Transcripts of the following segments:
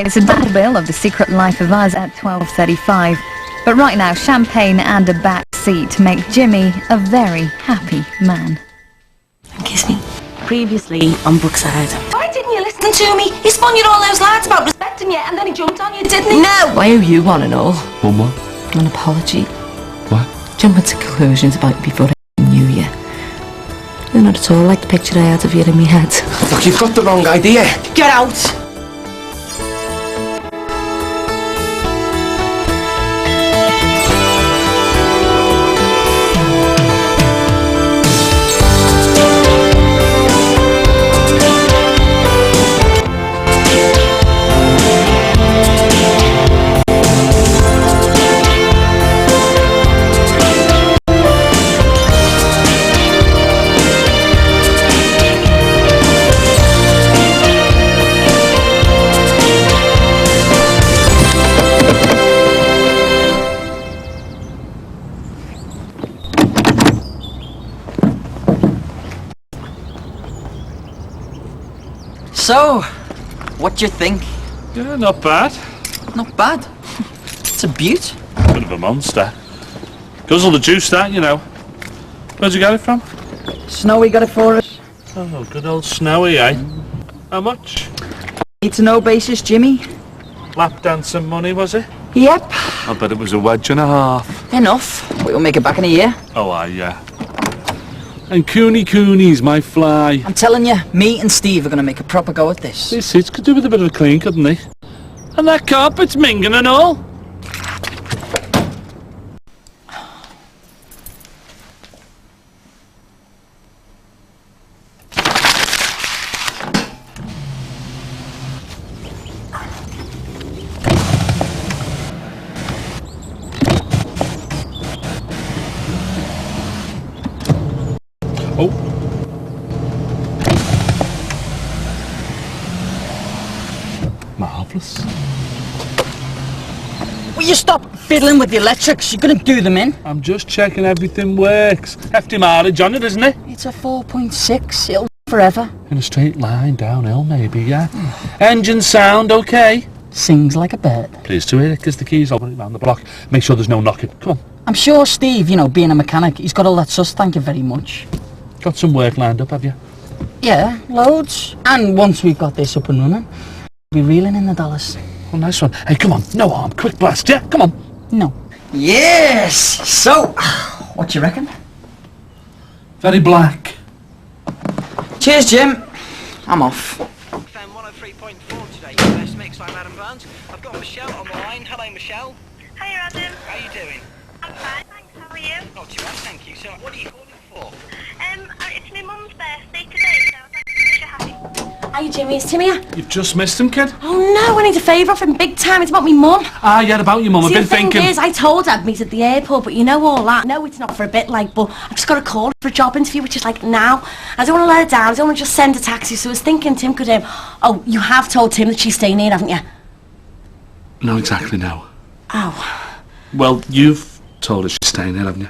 It's a double bill of The Secret Life of Us at 12:35. But right now, champagne and a back seat to make Jimmy a very happy man. Kiss me. Previously on Brookside. Why didn't you listen to me? He spun you all those lads about respecting you and then he jumped on you, didn't he? No! Why are you on and all? What? An apology. What? Jumping to conclusions about you before I knew you. You're not at all like the picture I had of you in my head. Look, you've got the wrong idea. Get out! So, what do you think? Yeah, not bad. Not bad. It's a beaut. Bit of a monster. Guzzle the juice, that, you know. Where'd you get it from? Snowy got it for us. Oh, good old Snowy, eh? How much? Need to know basis, Jimmy. Lap dancing money, was it? Yep. I bet it was a wedge and a half. Enough. We'll make it back in a year. Oh, aye, yeah. And Cooney's my fly. I'm telling you, me and Steve are going to make a proper go at this. These seats could do with a bit of a clean, couldn't they? And that carpet's minging and all. Oh. Marvellous. Will you stop fiddling with the electrics? You're going to do them in. I'm just checking everything works. Hefty mileage on it, isn't it? It's a 4.6. It'll forever. In a straight line, downhill maybe, yeah. Engine sound, okay. Sings like a bird. Pleased to hear it, gives the keys, open it round the block. Make sure there's no knocking. Come on. I'm sure Steve, you know, being a mechanic, he's got all that sus, thank you very much. Got some work lined up, have you? Yeah, loads. And once we've got this up and running, we'll be reeling in the dollars. Oh, nice one. Hey, come on, no harm, quick blast, yeah? Come on. No. Yes! So, what do you reckon? Very black. Cheers, Jim. I'm off. FM 103.4 today, best mix by Adam Barnes. I've got Michelle on the line. Hello, Michelle. Hey, Adam. How are you doing? I'm fine, thanks. How are you? Not too bad, thank you. So, what are you calling for? It's my mum's birthday today, so I'd like to wish her happy. Hiya Jimmy, it's Tim here. You've just missed him, kid. Oh no, I need a favour off him big time. It's about me mum. Ah, yeah, about your mum. I've been thinking. The thing is, I told her I'd meet at the airport, but you know all that. No, it's not for a bit, like, but I've just got a call for a job interview, which is like now. I don't want to let her down. I don't want to just send a taxi, so I was thinking Tim could, oh, you have told Tim that she's staying here, haven't you? No, exactly, no. Oh. Well, you've told her she's staying here, haven't you?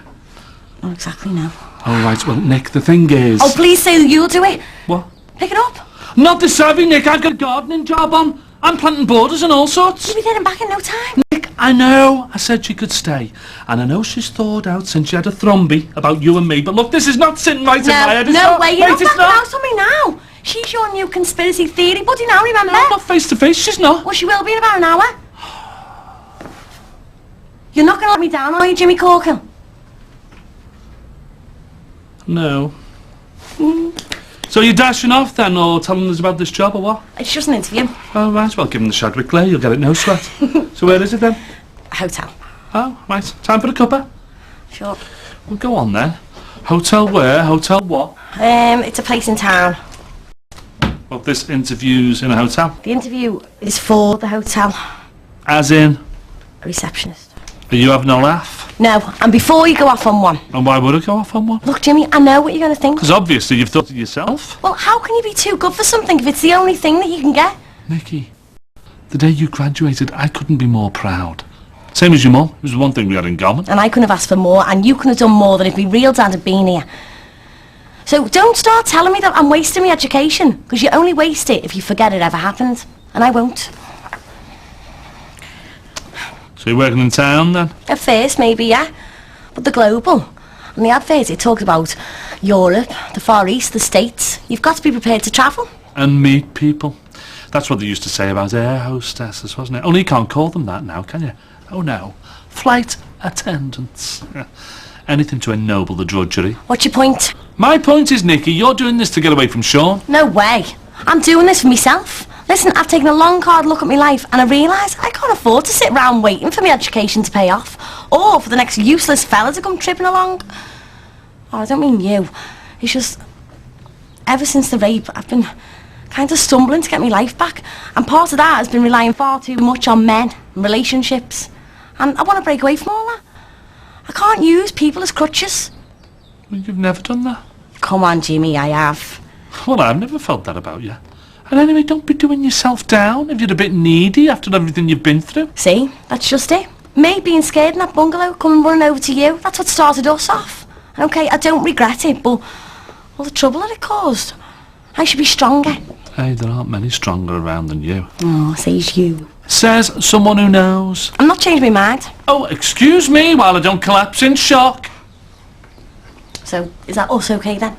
Not exactly, no. All right, well, Nick, the thing is... Oh, please say that you'll do it. What? Pick it up. Not the savvy, Nick. I've got a gardening job on. I'm planting borders and all sorts. You'll be getting back in no time. Nick, I know. I said she could stay. And I know she's thawed out since she had a thromby about you and me. But look, this is not sitting right in my head. It's no not. way. You're Wait, not backing out on me now. She's your new conspiracy theory buddy now, remember? No, not face to face. She's not. Well, she will be in about an hour. You're not going to let me down, are you, Jimmy Corkin? No. So you're dashing off then, or telling us about this job, or what? It's just an interview. Oh, right, well, give him the Shadwick glare, you'll get it no sweat. So where is it then? A hotel. Oh, right, time for a cuppa? Sure. Well, go on then. Hotel where? Hotel what? It's a place in town. Well, this interview's in a hotel? The interview is for the hotel. As in? A receptionist. Are you having a laugh? No, and before you go off on one... And why would I go off on one? Look, Jimmy, I know what you're going to think. Because obviously you've thought it yourself. Well, how can you be too good for something if it's the only thing that you can get? Nikki, the day you graduated, I couldn't be more proud. Same as your mum. It was the one thing we had in common. And I couldn't have asked for more, and you couldn't have done more than if my real dad had been here. So don't start telling me that I'm wasting my education, because you only waste it if you forget it ever happened. And I won't. So you're working in town then? At first, maybe, yeah. But the global. On the advert, it talks about Europe, the Far East, the States. You've got to be prepared to travel. And meet people. That's what they used to say about air hostesses, wasn't it? Only you can't call them that now, can you? Oh no. Flight attendants. Anything to ennoble the drudgery. What's your point? My point is, Nikki, you're doing this to get away from Sean. No way. I'm doing this for myself. Listen, I've taken a long, hard look at my life and I realise I can't afford to sit round waiting for my education to pay off. Or for the next useless fella to come tripping along. Oh, I don't mean you. It's just... Ever since the rape, I've been kind of stumbling to get my life back. And part of that has been relying far too much on men and relationships. And I want to break away from all that. I can't use people as crutches. Well, you've never done that. Come on, Jimmy, I have. Well, I've never felt that about you. And anyway, don't be doing yourself down if you're a bit needy after everything you've been through. See, that's just it. Me being scared in that bungalow, coming running over to you, that's what started us off. Okay, I don't regret it, but all the trouble that it caused, I should be stronger. Hey, there aren't many stronger around than you. Oh, says you. Says someone who knows. I'm not changing my mind. Oh, excuse me while I don't collapse in shock. So, is that us okay then?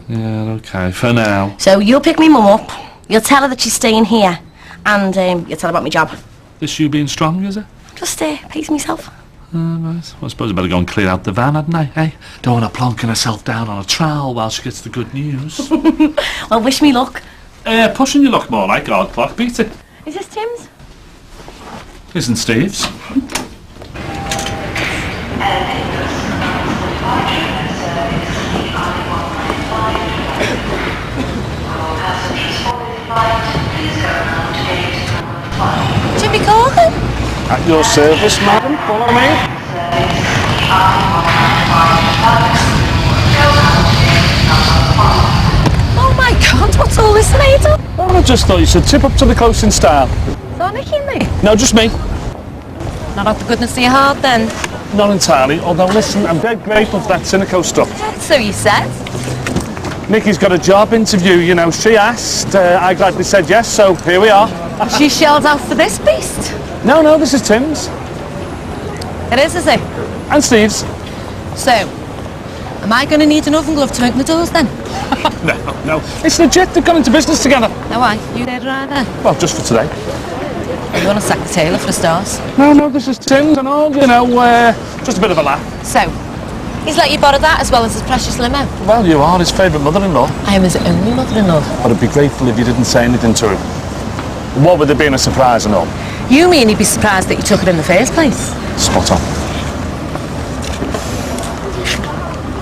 Yeah, okay, for now. So, you'll pick me mum up, you'll tell her that she's staying here, and you'll tell her about my job. This you being strong, is it? Just pace myself. Right. Well, I suppose I better go and clear out the van, hadn't I? Hey, don't want her plonking herself down on a trowel while she gets the good news. Well, wish me luck. Pushing your luck more like hard clock, beat it. Is this Tim's? Isn't Steve's? Jimmy Corgan? At your service, madam. Follow me. Oh my God, what's all this made of? Oh, I just thought you should tip up to the close in style. Is that Nikki and me? No, just me. Not out the goodness of your heart then. Not entirely, although listen, I'm dead grateful for that cynical stuff. So you said? Nikki's got a job interview, you know. She asked, I gladly said yes, so here we are. She shelled out for this beast. No, this is Tim's. It is it? And Steve's. So, am I going to need an oven glove to open the doors then? No. It's legit, they've gone into business together. No, why? You did right there. Well, just for today. You want to sack the tailor for the stars? No, this is Tim's and all, you know, just a bit of a laugh. So, he's let you borrow that as well as his precious limo? Well, you are his favourite mother-in-law. I am his only mother-in-law. But I'd be grateful if you didn't say anything to him. What with it being a surprise and all? You mean he'd be surprised that you took it in the first place? Spot on.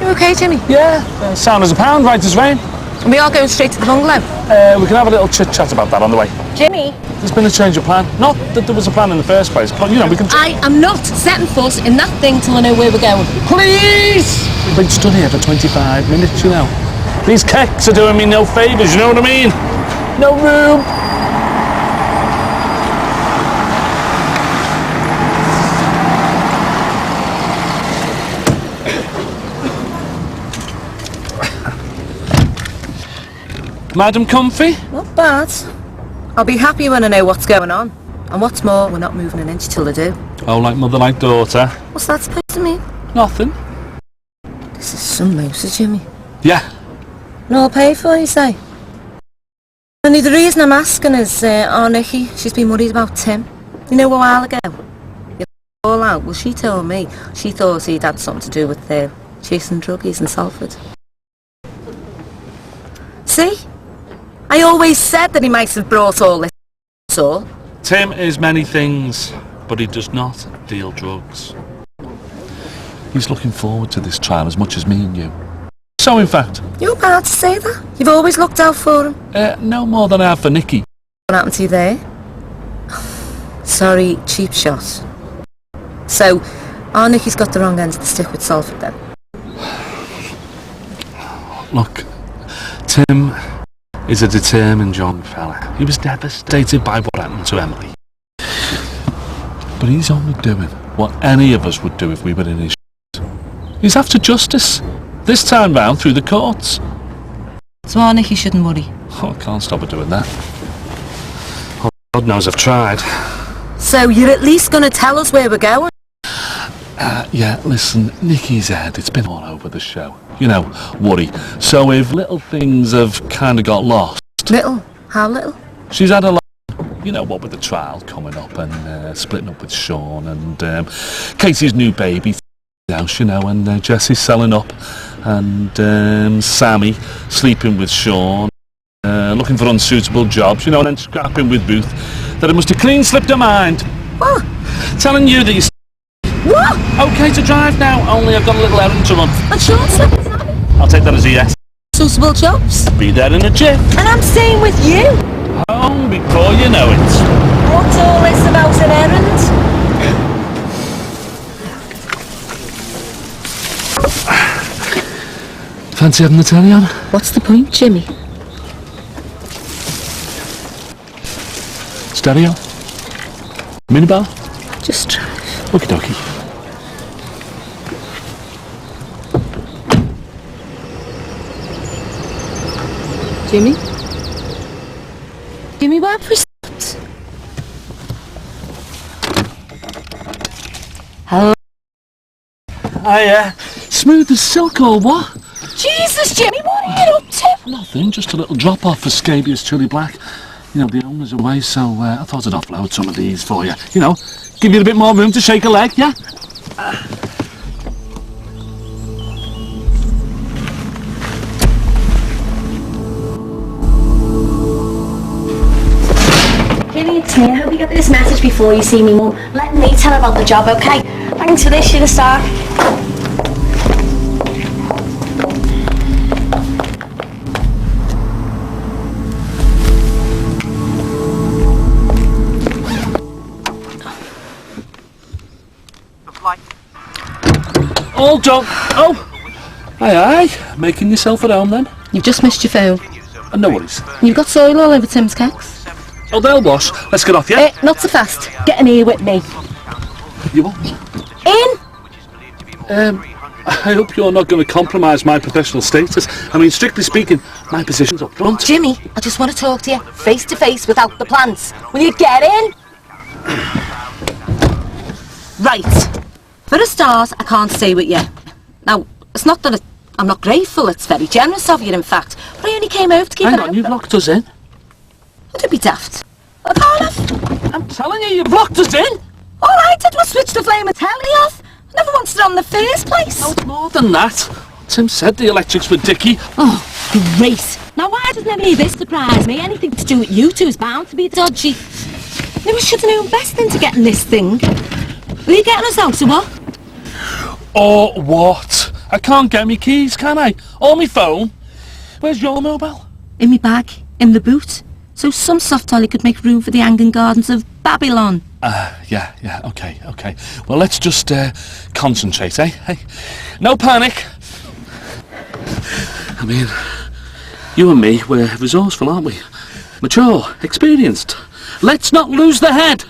You okay, Jimmy? Yeah, sound as a pound, right as rain. And we are going straight to the bungalow? We can have a little chit-chat about that on the way. Jimmy? There's been a change of plan. Not that there was a plan in the first place, but, you know, we can... I am not setting foot in that thing till I know where we're going. Please! We've been stood here for 25 minutes, you know. These kecks are doing me no favours, you know what I mean? No room. Madam Comfy? Not bad. I'll be happy when I know what's going on. And what's more, we're not moving an inch till I do. Oh, like mother, like daughter. What's that supposed to mean? Nothing. This is some moser, Jimmy. Yeah. And all paid for, you say? Only the reason I'm asking is, Nikki, she's been worried about Tim. You know, a while ago. You all out. Well, she told me she thought he'd had something to do with chasing druggies in Salford. See? I always said that he might have brought all this all. Tim is many things, but he does not deal drugs. He's looking forward to this trial as much as me and you. So, in fact... You're bad to say that. You've always looked out for him. No more than I have for Nikki. What happened to you there? Sorry, cheap shot. So, our Nikki's got the wrong end of the stick with Salford then? Look, Tim is a determined young fella. He was devastated by what happened to Emily. But he's only doing what any of us would do if we were in his shoes. He's after justice. This time round through the courts. So our Nikki shouldn't worry. Oh, I can't stop her doing that. Oh, God knows I've tried. So you're at least going to tell us where we're going? Yeah, listen, Nikki's head, it's been all over the show. You know, worry. So if little things have kind of got lost... Little? How little? She's had a lot, you know, what with the trial coming up and splitting up with Sean and Casey's new baby house, you know, and Jesse's selling up and Sammy sleeping with Sean, looking for unsuitable jobs, you know, and then scrapping with Ruth, that it must have clean slipped her mind. What? Telling you that you're... What? Okay to drive now, only I've got a little errand to run. And Sean sleeping with Sammy? I'll take that as a yes. Suitable jobs? Be there in a jiff. And I'm staying with you? Home before you know it. What's all this about an errand? Fancy having the telly on? What's the point, Jimmy? Stereo? Minibar? Just drive. Okie dokie. Jimmy? Jimmy, why have we stopped? Hello? Smooth as silk or what? Jesus, Jimmy, what are you up to? Nothing, just a little drop off for scabious chili black. You know, the owner's away, so I thought I'd offload some of these for you. You know, give you a bit more room to shake a leg, yeah? Jimmy, it's me. I hope you get this message before you see me, Mum. Let me tell her about the job, okay? Thanks for this, you're the star. All done. Oh! Aye, making yourself at home then? You've just missed your phone. No worries. You've got soil all over Tim's cakes. Oh, they'll wash. Let's get off, yeah? Not so fast. Get in here with me. You what? In! I hope you're not going to compromise my professional status. I mean, strictly speaking, my position's up front. Jimmy, I just want to talk to you face to face without the plants. Will you get in? Right. For a start, I can't stay with you. Now, it's not that I'm not grateful, it's very generous of you, in fact. But I only came over to keep Hang an on, you've locked us in? Don't be daft. I can't have... I'm telling you, you've locked us in! All I did was switch the flame of telly off. I never wanted it on in the first place. No, it's more than that. Tim said the electrics were dicky. Oh, great. Now, why doesn't any of this surprise me? Anything to do with you two is bound to be dodgy. Maybe we should have known best into getting this thing. Will you getting us out, or what? Or what? I can't get me keys, can I? Or me phone. Where's your mobile? In me bag, in the boot. So some soft dolly could make room for the hanging gardens of Babylon. Yeah, okay. Well, let's just concentrate, eh? Hey, no panic. I mean, you and me, we're resourceful, aren't we? Mature, experienced. Let's not lose the head.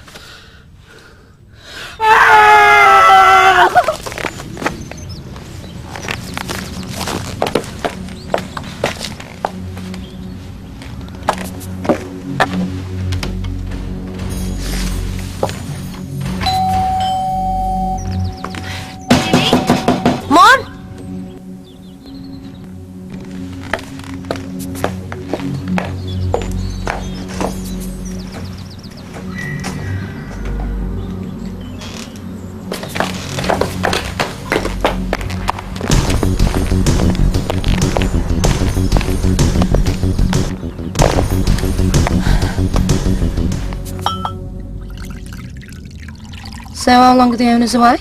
So how long are the owners away?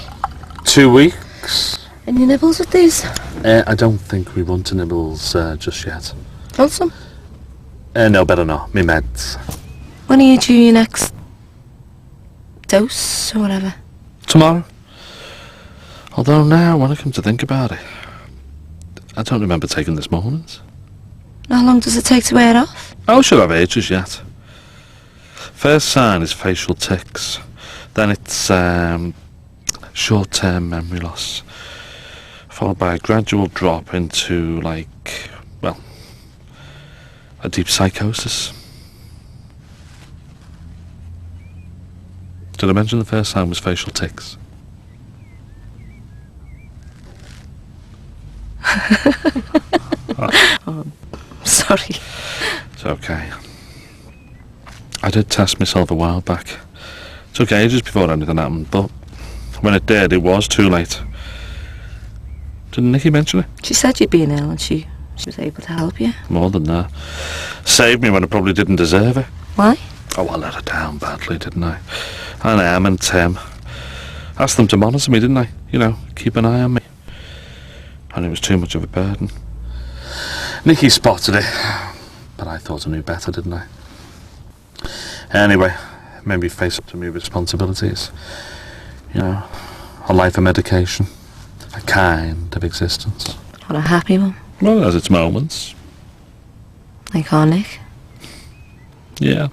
2 weeks. Any nibbles with these? I don't think we want to nibbles just yet. Want some? No, better not. Me meds. When are you due your next dose or whatever? Tomorrow. Although now, when I come to think about it, I don't remember taking this morning's. How long does it take to wear off? I should have ages yet. First sign is facial tics. Then it's short-term memory loss, followed by a gradual drop into, like, well, a deep psychosis. Did I mention the first sign was facial tics? Sorry. It's okay. I did test myself a while back. It took ages before anything happened, but when it did, it was too late. Didn't Nikki mention it? She said you'd been ill and she was able to help you. More than that. Saved me when I probably didn't deserve it. Why? Oh, I let her down badly, didn't I? And Em and Tim. Asked them to monitor me, didn't I? You know, keep an eye on me. And it was too much of a burden. Nikki spotted it, but I thought I knew better, didn't I? Anyway, it made me face up to my responsibilities. You know, a life of medication, a kind of existence. What a happy one. Well, it has its moments. Like our Nick. Yeah.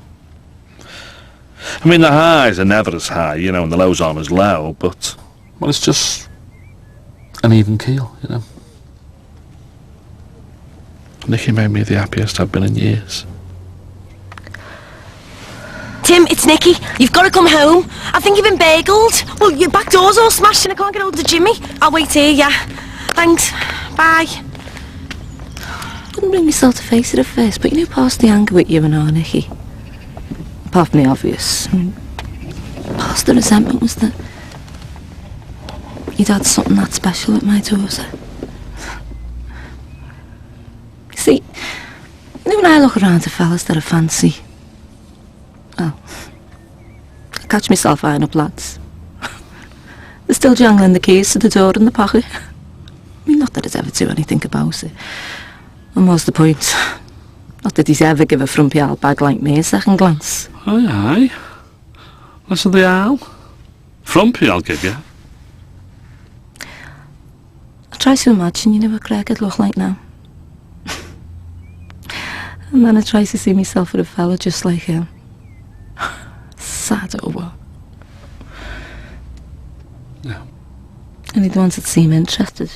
I mean, the highs are never as high, you know, and the lows aren't as low, but, well, it's just an even keel, you know. Nikki made me the happiest I've been in years. Tim, it's Nikki. You've got to come home. I think you've been bageled. Well, your back door's all smashed and I can't get hold of Jimmy. I'll wait here, yeah. Thanks. Bye. Couldn't bring myself to face it at first, but you know, past the anger with you and our Nikki. Apart from the obvious. Past the resentment was that you'd had something that special at my daughter. See, you know, when I look around at fellas that I fancy, well, I catch myself eyeing up lads. They're still jangling the keys to the door in the pocket. I mean, not that I'd ever do anything about it. And what's the point? Not that he's ever give a frumpy owl bag like me a second glance. Aye, aye. Listen to the owl. Frumpy, I'll give you. I try to imagine, you know, what Greg would look like now. And then I try to see myself with a fella just like him. Sad or what? No. Only the ones that seem interested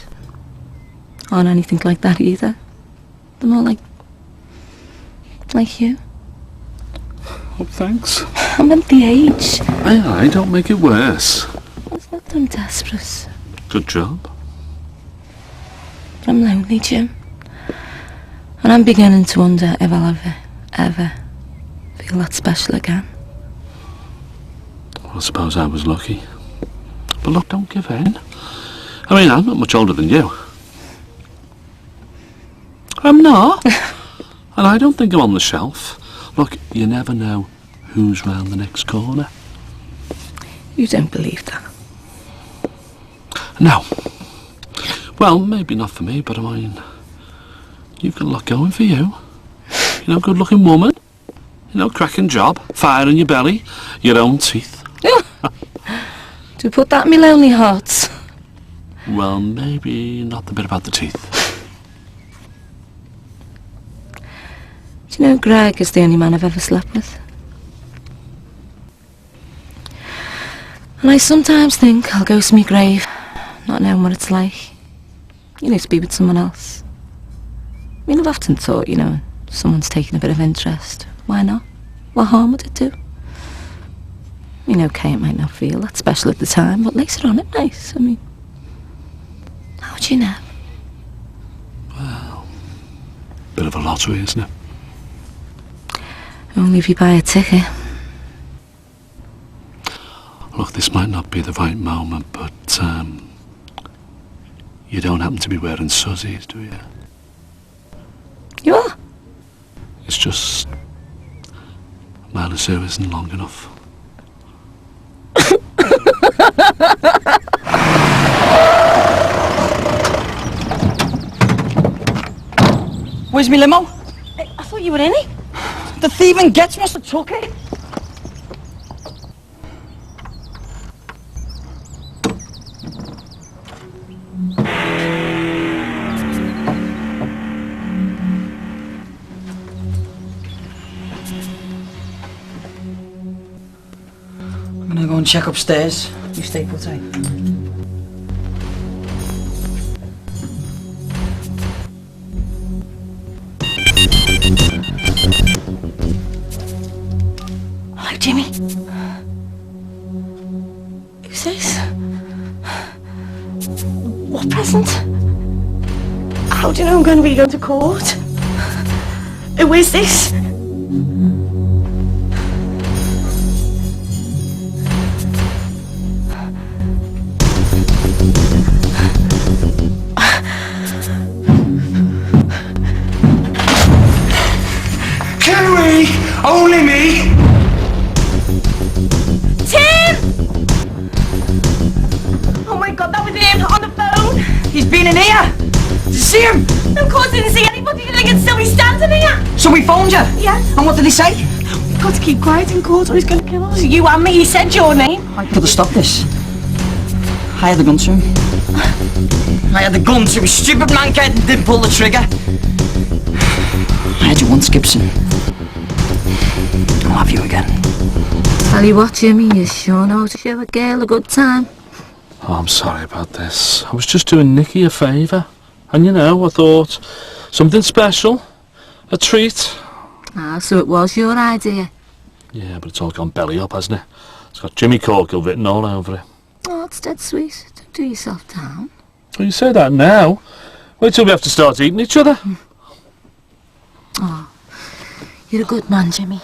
aren't anything like that either. They're more like you. Oh, thanks. I'm at the age. Aye, aye, don't make it worse. It's not that I'm desperate. Good job. But I'm lonely, Jim. And I'm beginning to wonder if I'll ever feel that special again. Well, I suppose I was lucky. But look, don't give in. I mean, I'm not much older than you. I'm not. And I don't think I'm on the shelf. Look, you never know who's round the next corner. You don't believe that? No. Well, maybe not for me, but I mean, you've got a lot going for you. You know, good-looking woman. You know, cracking job, fire in your belly, your own teeth. Do you put that in my lonely heart? Well, maybe not the bit about the teeth. Do you know Greg is the only man I've ever slept with? And I sometimes think I'll go to my grave, not knowing what it's like, you know, to be with someone else. I mean, I've often thought, you know, someone's taking a bit of interest. Why not? What harm would it do? You know, okay, it might not feel that special at the time, but later on it might. I mean, how would you know? Well, bit of a lottery, isn't it? Only if you buy a ticket. Look, this might not be the right moment, but, you don't happen to be wearing suzzies, do you? You are? It's just, my lasso isn't long enough. Where's me limo? I thought you were in it. The thieving gets must have took it. I'm gonna go and check upstairs. You stay put, eh? Hello, Jimmy. What present? How do you know I'm going to be going to court? Who is this? Kerry! Only me! Tim! Oh my God, that was him on the phone. He's been in here. Did you see him? Of course, I didn't see anybody. They can still be standing here. So we phoned you? Yeah. And what did he say? We've got to keep quiet in court or he's going to kill us. You and me, he said your name. I could have stopped this. I had the gun to him. I had the gun to his stupid mancat and didn't pull the trigger. I had you once, Gibson. I'll have you again. Tell you what, Jimmy, you sure know how to show a girl a good time. Oh, I'm sorry about this. I was just doing Nikki a favour. And you know, I thought something special. A treat. Ah, so it was your idea. Yeah, but it's all gone belly up, hasn't it? It's got Jimmy Corkill written all over it. Oh, it's dead sweet. Don't do yourself down. Well, you say that now. Wait till we have to start eating each other. Oh, you're a good man, Jimmy.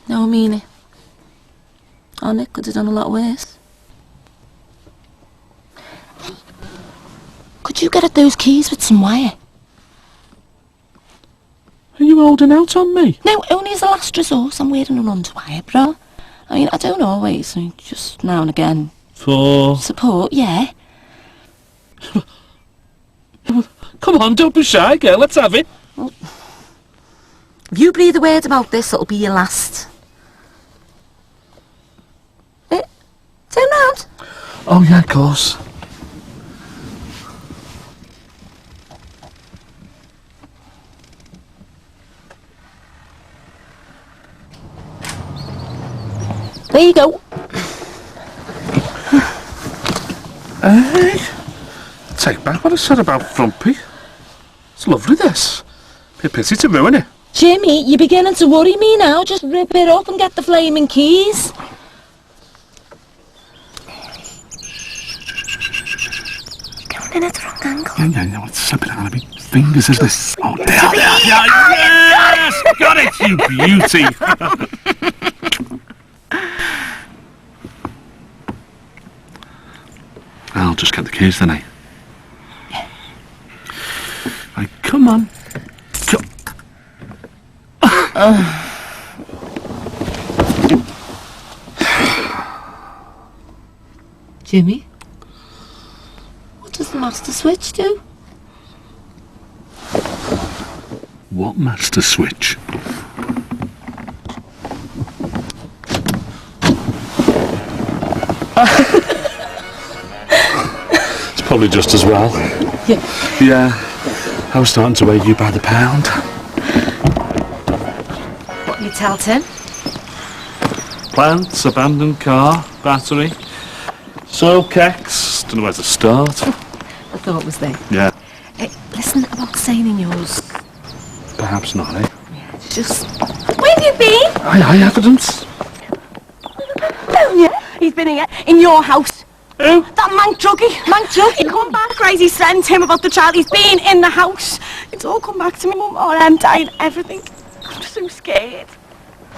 No, I mean it. Oh, Nick could have done a lot worse. Hey, could you get at those keys with some wire? Are you holding out on me? No, only as a last resort. I'm wearing an underwire, bro. I mean, I don't always. I mean, just now and again. For... Support, yeah. Come on, don't be shy, girl. Let's have it. Well, if you breathe a word about this, it'll be your last. Turn round. Oh, yeah, of course. There you go. Hey, take back what I said about Frumpy. It's lovely, this. Be a pity to ruin it. Jimmy, you're beginning to worry me now. Just rip it up and get the flaming keys. Going in at the wrong angle. Yeah, it's slipping out of my fingers, isn't it? Oh, there. Yes! Got it, you beauty! I'll just get the keys then, eh? Right, come on. Jimmy? What does the master switch do? What master switch? It's probably just as well. Yeah, I was starting to weigh you by the pound. What you tell Tim? Plants, abandoned car, battery, soil kecks. Don't know where to start. I thought it was there. Yeah, Listen, about saying in yours. perhaps not, eh? Just... Where have you been? Aye, evidence. Oh, yeah. He's been here, in your house. Who? That mank druggie. Come back, crazy sent him about the child. He's been in the house. It's all come back to me, Mum. Or died, everything. I'm so scared.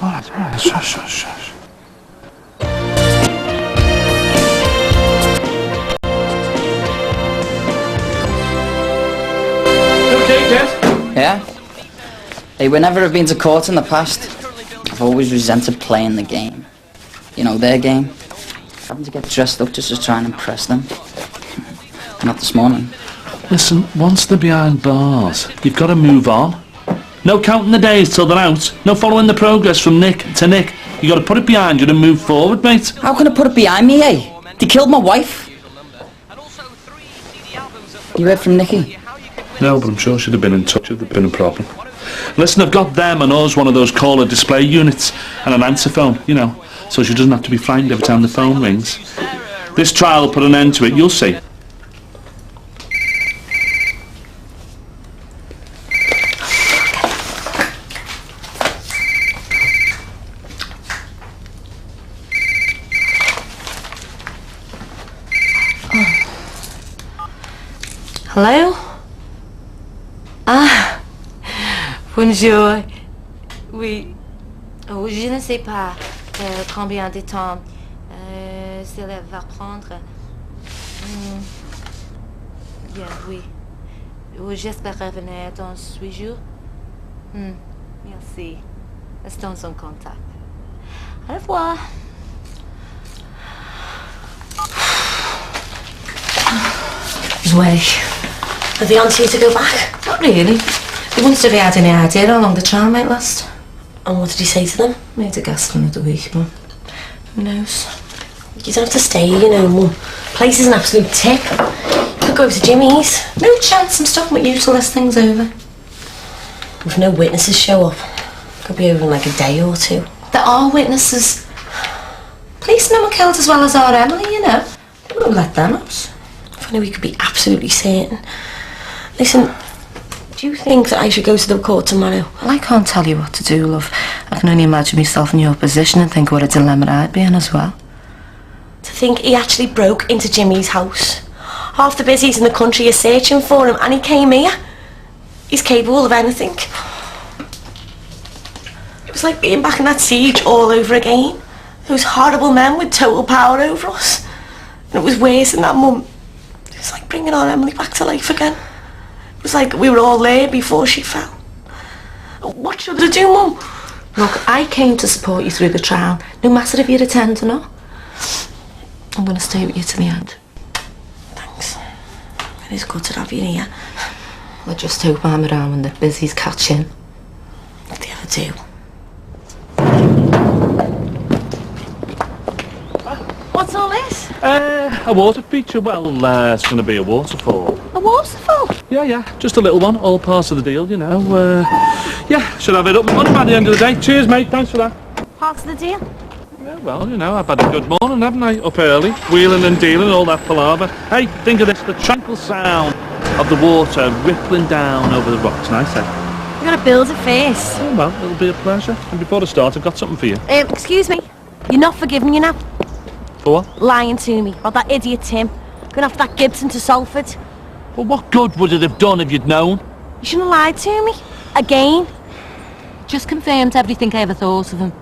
All right. Shush. Okay, Jess? Yeah? Hey, whenever I've been to court in the past, I've always resented playing the game. You know, their game. Having to get dressed up just to try and impress them. Not this morning. Listen, once they're behind bars, you've got to move on. No counting the days till they're out. No following the progress from Nick to Nick. You got to put it behind you and move forward, mate. How can I put it behind me, eh? They killed my wife. You heard from Nikki? No, but I'm sure she'd have been in touch if there'd been a problem. Listen, I've got them and us one of those caller display units and an answer phone, you know, so she doesn't have to be frightened every time the phone rings. This trial will put an end to it, you'll see. Hello? Ah, bonjour. Oui. Oh, je ne sais pas combien de temps cela va prendre. Bien, oui. J'espère revenir dans 8 jours. Merci. Restons en contact. Au revoir. Way. Are they on to you to go back? Not really. They wouldn't have had any idea how long the trial might last. And what did he say to them? Made a guess for another week, but who knows? You don't have to stay, you know, Mum. Place is an absolute tip. You could go over to Jimmy's. No chance I'm stopping with you till this thing's over. If no witnesses show up, could be over in like a day or two. There are witnesses. Policemen were killed as well as our Emily, you know. We wouldn't let them out. If only we could be absolutely certain. Listen, do you think that I should go to the court tomorrow? Well, I can't tell you what to do, love. I can only imagine myself in your position and think what a dilemma I'd be in as well. To think he actually broke into Jimmy's house. Half the busies in the country are searching for him and he came here. He's capable of anything. It was like being back in that siege all over again. Those horrible men with total power over us. And it was worse than that, Mum. It was like bringing our Emily back to life again. It was like we were all there before she fell. What should I do, Mum? Look, I came to support you through the trial, no matter if you'd attend or not. I'm going to stay with you to the end. Thanks. It is good to have you here. I just hope I'm around when the busies catch him. If they ever do. What's all this? A water feature. Well, it's going to be a waterfall. A waterfall? Yeah, just a little one. All parts of the deal, you know. Yeah, should have it up and running by the end of the day. Cheers, mate. Thanks for that. Parts of the deal? Yeah, well, you know, I've had a good morning, haven't I? Up early, wheeling and dealing, all that palaver. Hey, think of this, the tranquil sound of the water rippling down over the rocks. Nice, eh? You gotta build it first. Oh, well, it'll be a pleasure. And before I start, I've got something for you. Excuse me. You're not forgiving me now. For what? Lying to me about that idiot Tim. Going after that Gibson to Salford. Well, what good would it have done if you'd known? You shouldn't have lied to me. Again. Just confirmed everything I ever thought of him.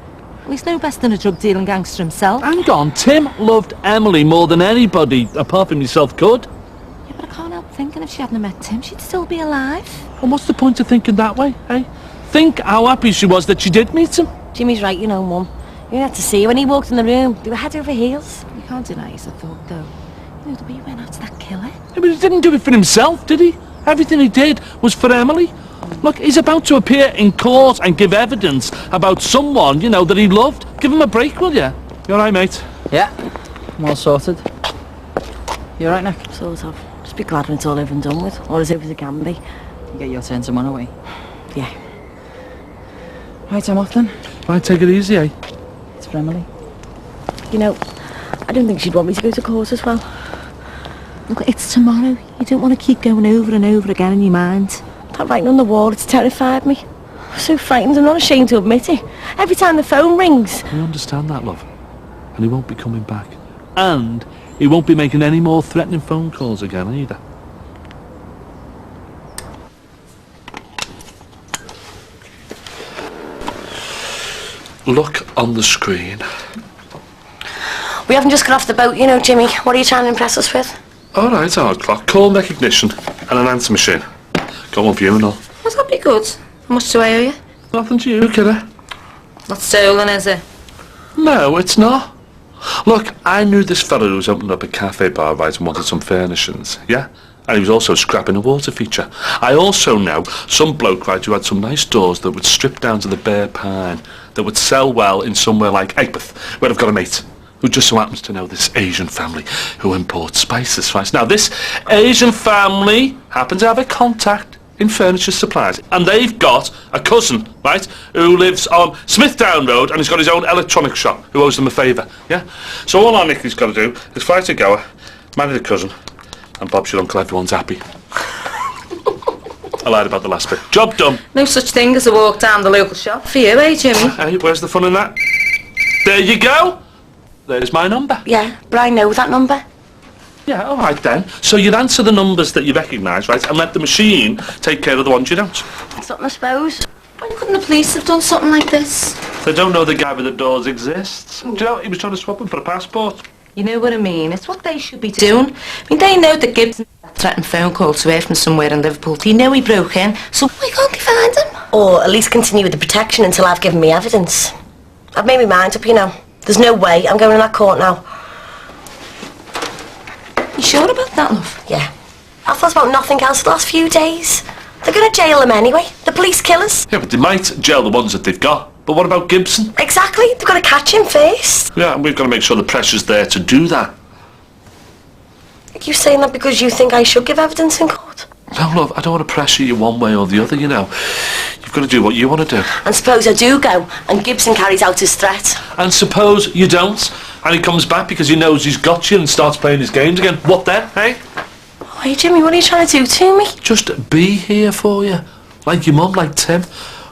Well, he's no best than a drug-dealing gangster himself. Hang on, Tim loved Emily more than anybody, apart from yourself, could. Yeah, but I can't help thinking if she hadn't met Tim, she'd still be alive. And what's the point of thinking that way, eh? Think how happy she was that she did meet him. Jimmy's right, you know, Mum. You had to see when he walked in the room. They were head over heels. You can't deny it's a thought, though. You know, the way he went after that killer. Yeah, but he didn't do it for himself, did he? Everything he did was for Emily. Look, he's about to appear in court and give evidence about someone, you know, that he loved. Give him a break, will you? You all right, mate? Yeah, I'm all sorted. You all right, Nick? Sort of. Just be glad when it's all over and done with. Or as over as it can be. You get your turn tomorrow, eh? Yeah. Right, I'm off then. Right, take it easy, eh? It's for Emily. You know, I don't think she'd want me to go to court as well. Look, it's tomorrow. You don't want to keep going over and over again in your mind. That writing on the wall, it's terrified me. I'm so frightened, I'm not ashamed to admit it. Every time the phone rings. We understand that, love. And he won't be coming back. And he won't be making any more threatening phone calls again, either. Look on the screen. We haven't just got off the boat, you know, Jimmy. What are you trying to impress us with? All right, hard clock, call recognition, and an answer machine. Got one for you and all. Well, that'd be good. How much do I owe you? Nothing to you, kidder. Not stolen, is it? No, it's not. Look, I knew this fella who was opening up a cafe bar, right, and wanted some furnishings, yeah? And he was also scrapping a water feature. I also know some bloke, right, who had some nice doors that would strip down to the bare pine, that would sell well in somewhere like Aigburth, where I've got a mate who just so happens to know this Asian family who imports spices, right? Now, this Asian family happens to have a contact in furniture supplies, and they've got a cousin, right, who lives on Smithdown Road, and he's got his own electronics shop, who owes them a favour, yeah? So all our Nikki's got to do is fly to Goa, marry the cousin, and Bob's your uncle, everyone's happy. I lied about the last bit. Job done. No such thing as a walk down the local shop for you, eh, Jimmy? Hey, where's the fun in that? There you go. There's my number. Yeah, but I know that number. Yeah, all right then. So you'd answer the numbers that you recognise, right, and let the machine take care of the ones you don't. Something, I suppose. Why couldn't the police have done something like this? They don't know the guy with the doors exists. Do you know, he was trying to swap him for a passport. You know what I mean? It's what they should be doing. I mean, they know that Gibson threatened phone call to her from somewhere in Liverpool. They know he broke in, so why can't they find him? Or at least continue with the protection until I've given me evidence. I've made my mind up, you know. There's no way I'm going in that court now. You sure about that, love? Yeah. I've thought about nothing else the last few days. They're going to jail him anyway. The police killers. Yeah, but they might jail the ones that they've got. But what about Gibson? Exactly. They've got to catch him first. Yeah, and we've got to make sure the pressure's there to do that. Are you saying that because you think I should give evidence in court? No, love, I don't want to pressure you one way or the other, you know. You've got to do what you want to do. And suppose I do go and Gibson carries out his threat. And suppose you don't, and he comes back because he knows he's got you and starts playing his games again. What then, eh? Hey, Jimmy, what are you trying to do to me? Just be here for you. Like your mum, like Tim.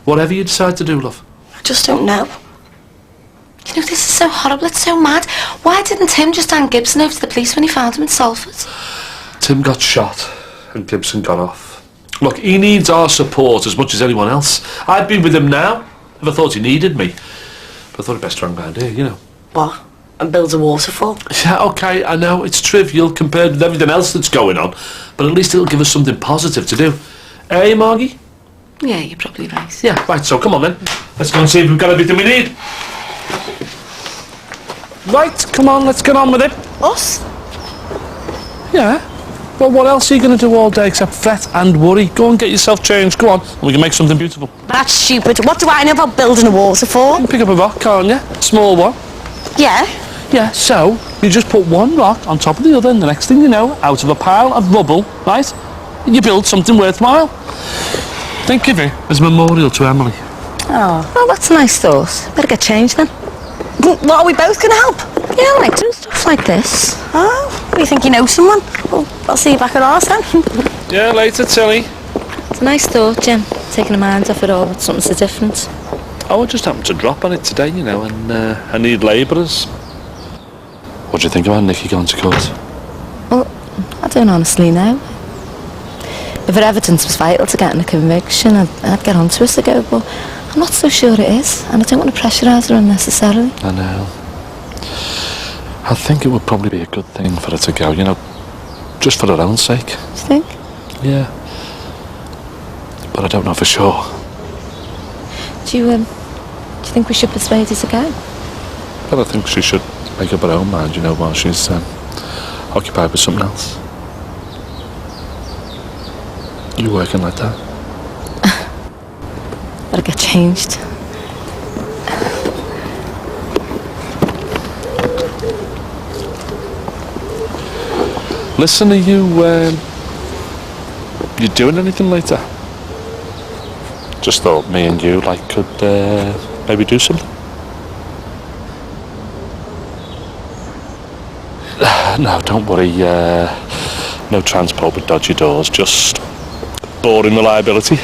Whatever you decide to do, love. I just don't know. You know, this is so horrible, it's so mad. Why didn't Tim just hand Gibson over to the police when he found him in Salford? Tim got shot and Gibson got off. Look, he needs our support as much as anyone else. I'd be with him now if I thought he needed me. But I thought it'd best strong around here, you know. What? And build a waterfall? Yeah, OK, I know, it's trivial compared with everything else that's going on. But at least it'll give us something positive to do. Eh, Margie? Yeah, you're probably right. Yeah, right, so come on then. Let's go and see if we've got everything we need. Right, come on, let's get on with it. Us? Yeah. Well, what else are you going to do all day except fret and worry? Go and get yourself changed, go on, and we can make something beautiful. That's stupid. What do I know about building a waterfall? You can pick up a rock, can't you? Small one. Yeah. Yeah, so you just put one rock on top of the other and the next thing you know, out of a pile of rubble, right, you build something worthwhile. Think of it as a memorial to Emily. Oh, well, that's a nice thought. Better get changed then. What, are we both going to help? Yeah, I like doing stuff like this. Oh, you think you know someone? Well, I'll see you back at ours then. Yeah, later, Tilly. It's a nice thought, Jim. Taking a mind off it all with something so different. Oh, I just happened to drop on it today, you know, and I need labourers. What do you think about Nikki going to court? Well, I don't honestly know. If her evidence was vital to getting a conviction, I'd get onto it ago, but I'm not so sure it is, and I don't want to pressurise her unnecessarily. I know. I think it would probably be a good thing for her to go, you know, just for her own sake. Do you think? Yeah. But I don't know for sure. Do you think we should persuade her to go? But I think she should make up her own mind, you know, while she's occupied with something else. You working like that? Better get changed. Listen, are you doing anything later? Just thought me and you, like, could maybe do something. No, don't worry. No transport with dodgy doors, just boring reliability.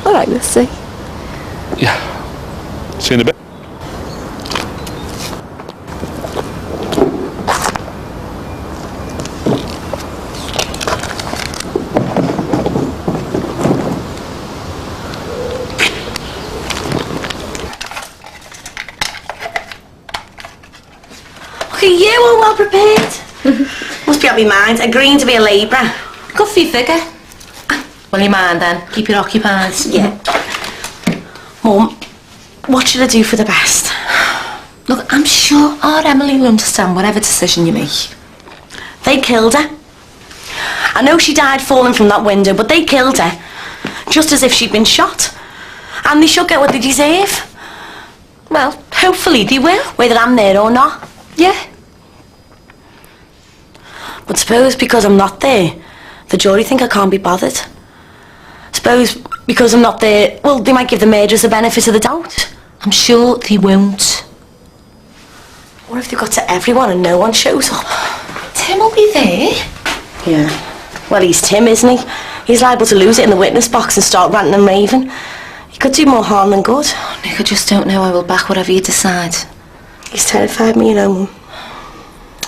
All right, let's see. Yeah. See you in a bit. Look at you, all well prepared. Must be on my mind, agreeing to be a labourer. Good for your figure. Well, you mind then? Keep it occupied. Yeah. Mum, what should I do for the best? Look, I'm sure our Emily will understand whatever decision you make. They killed her. I know she died falling from that window, but they killed her. Just as if she'd been shot. And they should get what they deserve. Well, hopefully they will. Whether I'm there or not. Yeah. But suppose because I'm not there, the jury think I can't be bothered. Suppose because I'm not there, well, they might give the murderers the benefit of the doubt. I'm sure they won't. What if they got to everyone and no one shows up? Tim will be there. Yeah. Well, he's Tim, isn't he? He's liable to lose it in the witness box and start ranting and raving. He could do more harm than good. Nick, I just don't know. I will back whatever you decide. He's terrified me, you know, Mum.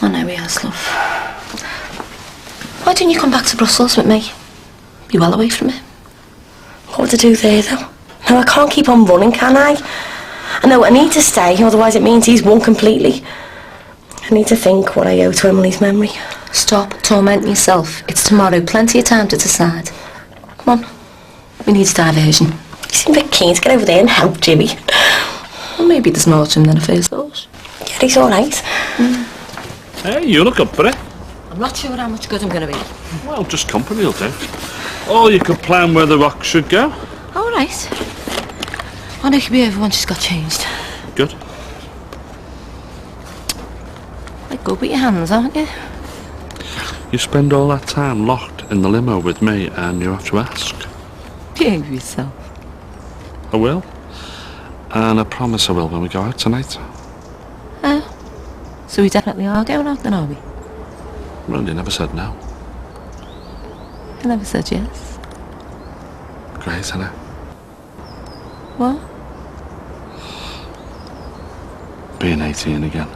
I know he has, love. Why didn't you come back to Brussels with me? Be well away from him. What to do there, though? No, I can't keep on running, can I? I know I need to stay, otherwise it means he's won completely. I need to think what I owe to Emily's memory. Stop tormenting yourself. It's tomorrow. Plenty of time to decide. Come on. We need a diversion. You seem a bit keen to get over there and help Jimmy. Well, maybe there's more to him than a first thought. Yeah, he's all right. Hey, you look up for it. I'm not sure how much good I'm going to be. Well, just company will do. Or you could plan where the rock should go. All right. I know she'll be over once she's got changed. Good. Like good with your hands, aren't you? You spend all that time locked in the limo with me and you have to ask. Behave yourself. I will. And I promise I will when we go out tonight. Oh. So we definitely are going out then, are we? Well, you never said no. I never said yes. Great, isn't it? What? Being 18 again.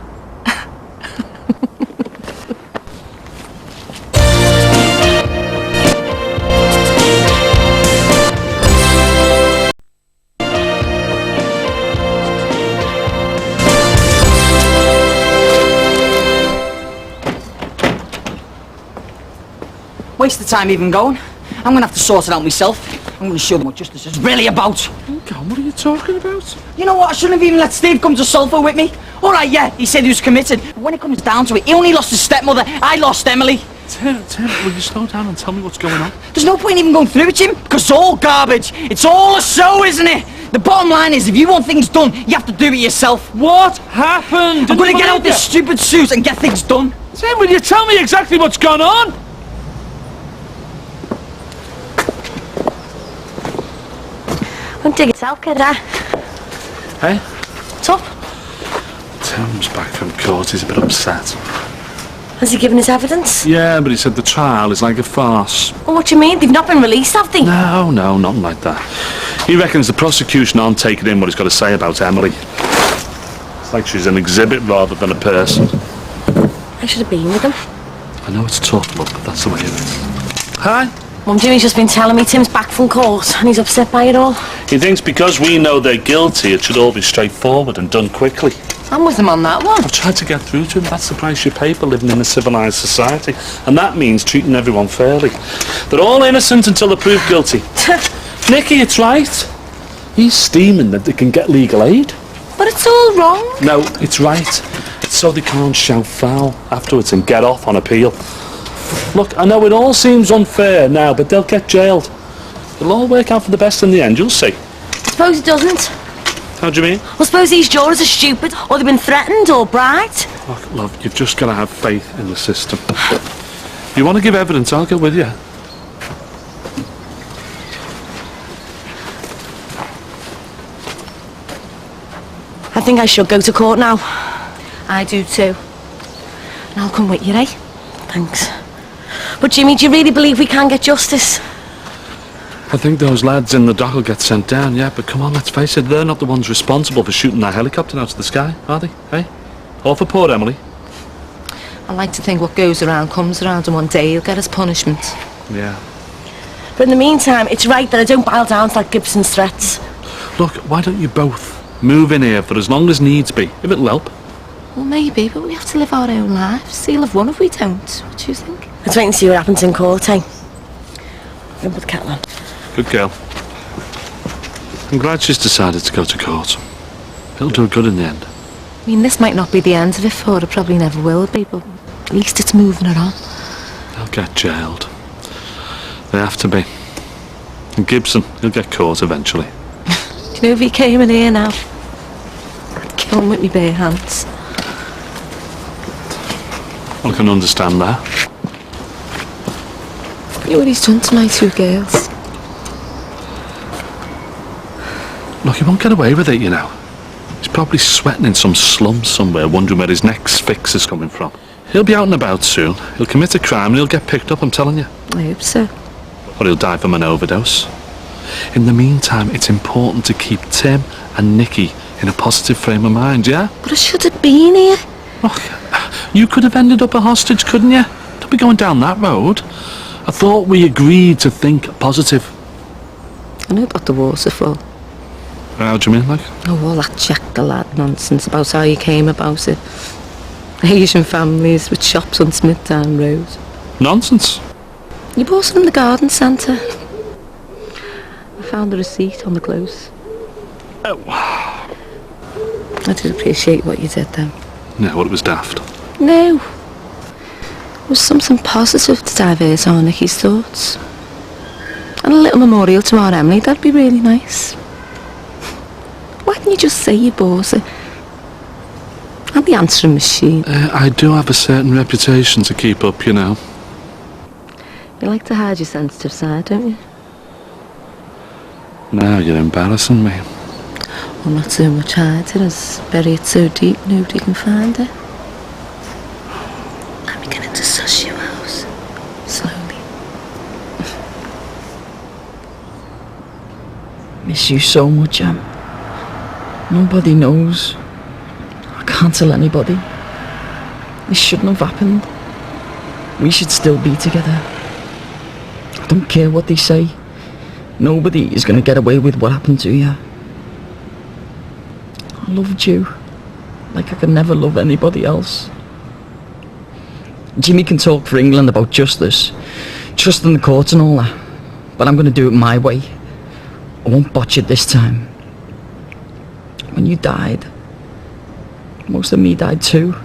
Waste of time even going. I'm gonna have to sort it out myself. I'm gonna show them what justice is really about. God, what are you talking about? You know what? I shouldn't have even let Steve come to Sulphur with me. All right, yeah, he said he was committed. But when it comes down to it, he only lost his stepmother. I lost Emily. Tim, will you slow down and tell me what's going on? There's no point even going through with him, because it's all garbage. It's all a show, isn't it? The bottom line is, if you want things done, you have to do it yourself. What happened? I'm gonna get out this stupid suit and get things done. Tim, will you tell me exactly what's gone on? Don't dig yourself, kid, Hey? What's up? Tim's back from court. He's a bit upset. Has he given his evidence? Yeah, but he said the trial is like a farce. Well, what do you mean? They've not been released, have they? No, nothing like that. He reckons the prosecution aren't taking in what he's got to say about Emily. It's like she's an exhibit rather than a person. I should have been with him. I know it's tough, look, but that's the way it is. Hi. Mum, Jimmy's just been telling me Tim's back from court and he's upset by it all. He thinks because we know they're guilty, it should all be straightforward and done quickly. I'm with him on that one. I've tried to get through to him. That's the price you pay for living in a civilised society. And that means treating everyone fairly. They're all innocent until they're proved guilty. Nikki, it's right. He's steaming that they can get legal aid. But it's all wrong. No, it's right. It's so they can't shout foul afterwards and get off on appeal. Look, I know it all seems unfair now, but they'll get jailed. It'll all work out for the best in the end, you'll see. I suppose it doesn't. How do you mean? Well, suppose these jurors are stupid, or they've been threatened, or bribed. Look, love, you've just got to have faith in the system. If you want to give evidence, I'll go with you. I think I should go to court now. I do too. And I'll come with you, eh? Thanks. But Jimmy, do you really believe we can get justice? I think those lads in the dock will get sent down, yeah, but come on, let's face it, they're not the ones responsible for shooting that helicopter out of the sky, are they? Hey? Or for poor Emily? I like to think what goes around comes around, and one day he'll get his punishment. Yeah. But in the meantime, it's right that I don't bow down to like Gibson's threats. Look, why don't you both move in here for as long as needs be, if it'll help? Well, maybe, but we have to live our own lives. He'll have won if we don't. What do you think? Let's wait and see what happens in court, eh? Go put the kettle on. Good girl. I'm glad she's decided to go to court. It'll do her good in the end. I mean, this might not be the end of it for her, it probably never will be, but at least it's moving her on. They'll get jailed. They have to be. And Gibson, he'll get caught eventually. Do you know if he came in here now, I'd kill him with my bare hands. I can understand that. You know what he's done to my two girls? Look, he won't get away with it, you know. He's probably sweating in some slum somewhere, wondering where his next fix is coming from. He'll be out and about soon. He'll commit a crime and he'll get picked up, I'm telling you. I hope so. Or he'll die from an overdose. In the meantime, it's important to keep Tim and Nikki in a positive frame of mind, yeah? But I should have been here. Oh, you could have ended up a hostage, couldn't you? Don't be going down that road. I thought we agreed to think positive. I know about the waterfall. How do you mean, like? Oh, all that Jack the Lad nonsense about how you came about it. Asian families with shops on Smithtown Road. Nonsense. You bought it in the garden centre. I found the receipt on the close. Oh. I did appreciate what you did then. Yeah, well, it was daft. No. It was something positive to divert our Nikki's thoughts. And a little memorial to our Emily, that'd be really nice. Why didn't you just say you bought it? And the answering machine. I do have a certain reputation to keep up, you know. You like to hide your sensitive side, don't you? Now you're embarrassing me. Well, not so much hide it as bury it so deep nobody can find it. I'm beginning to suss you out. Slowly. Miss you so much, Em. Nobody knows. I can't tell anybody. This shouldn't have happened. We should still be together. I don't care what they say. Nobody is going to get away with what happened to you. I loved you like I could never love anybody else. Jimmy can talk for England about justice, trust in the courts and all that, but I'm going to do it my way. I won't botch it this time. When you died, most of me died too.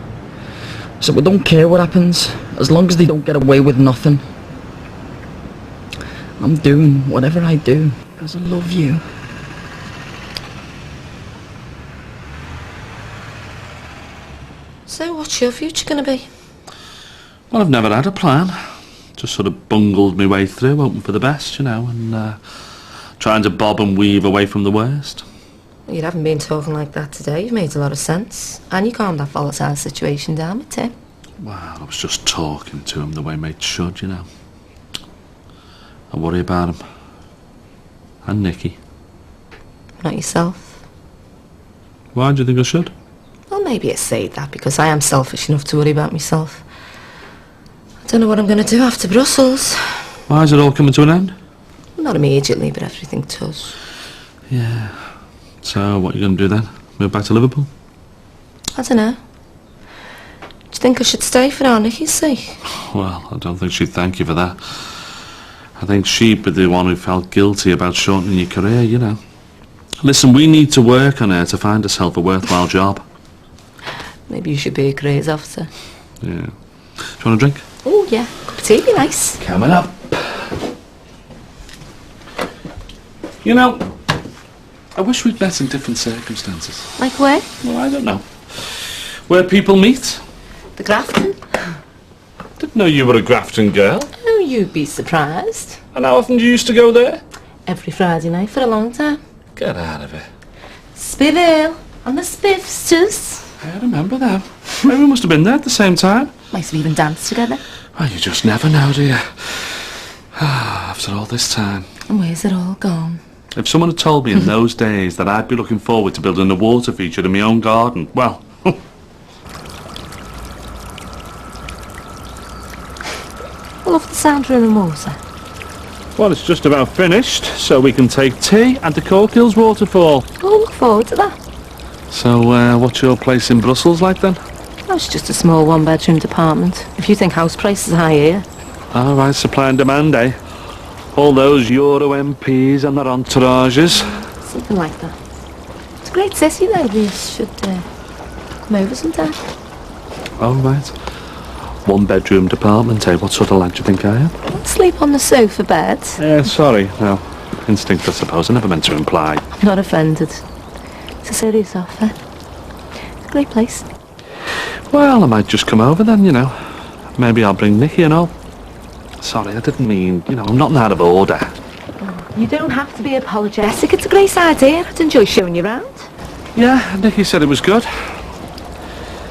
So I don't care what happens, as long as they don't get away with nothing. I'm doing whatever I do, because I love you. So what's your future going to be? Well, I've never had a plan. Just sort of bungled my way through, hoping for the best, you know, and trying to bob and weave away from the worst. You haven't been talking like that today. You've made a lot of sense. And you calmed that volatile situation down with Tim. Well, I was just talking to him the way mates should, you know. I worry about him. And Nikki. Not yourself. Why do you think I should? Well, maybe I say that because I am selfish enough to worry about myself. I don't know what I'm going to do after Brussels. Why is it all coming to an end? Not immediately, but everything does. Yeah. So, what are you going to do then? Move back to Liverpool? I don't know. Do you think I should stay for our Nikki's sake? Well, I don't think she'd thank you for that. I think she'd be the one who felt guilty about shortening your career, you know. Listen, we need to work on her to find herself a worthwhile job. Maybe you should be a careers officer. Yeah. Do you want a drink? Oh, yeah. Cup of tea would be nice. Coming up. You know, I wish we'd met in different circumstances. Like where? Well, I don't know. Where people meet. The Grafton? Didn't know you were a Grafton girl. Oh, you'd be surprised. And how often do you used to go there? Every Friday night for a long time. Get out of it. Spiville and the Spivsters. I remember that. Maybe we must have been there at the same time. Might have even danced together. Well, you just never know, do you? After all this time. And where's it all gone? If someone had told me in those days that I'd be looking forward to building a water feature in my own garden, well... I love the sound of running water. Well, it's just about finished, so we can take tea at the Corkills waterfall. Oh, look forward to that. So, what's your place in Brussels like then? Oh, it's just a small one-bedroom apartment. If you think house prices are high here. All right, supply and demand, eh? All those Euro MPs and their entourages. Something like that. It's a great city though. We should come over sometime. All right. One-bedroom apartment, eh? What sort of lad do you think I am? I'll sleep on the sofa bed. Sorry. No. Instinct, I suppose. I never meant to imply. I'm not offended. It's a serious offer. It's a great place. Well, I might just come over then, you know. Maybe I'll bring Nikki and all. Sorry, I didn't mean, you know, I'm not out of order. You don't have to be apologetic. It's a great idea. I'd enjoy showing you around. Yeah, Nikki said it was good.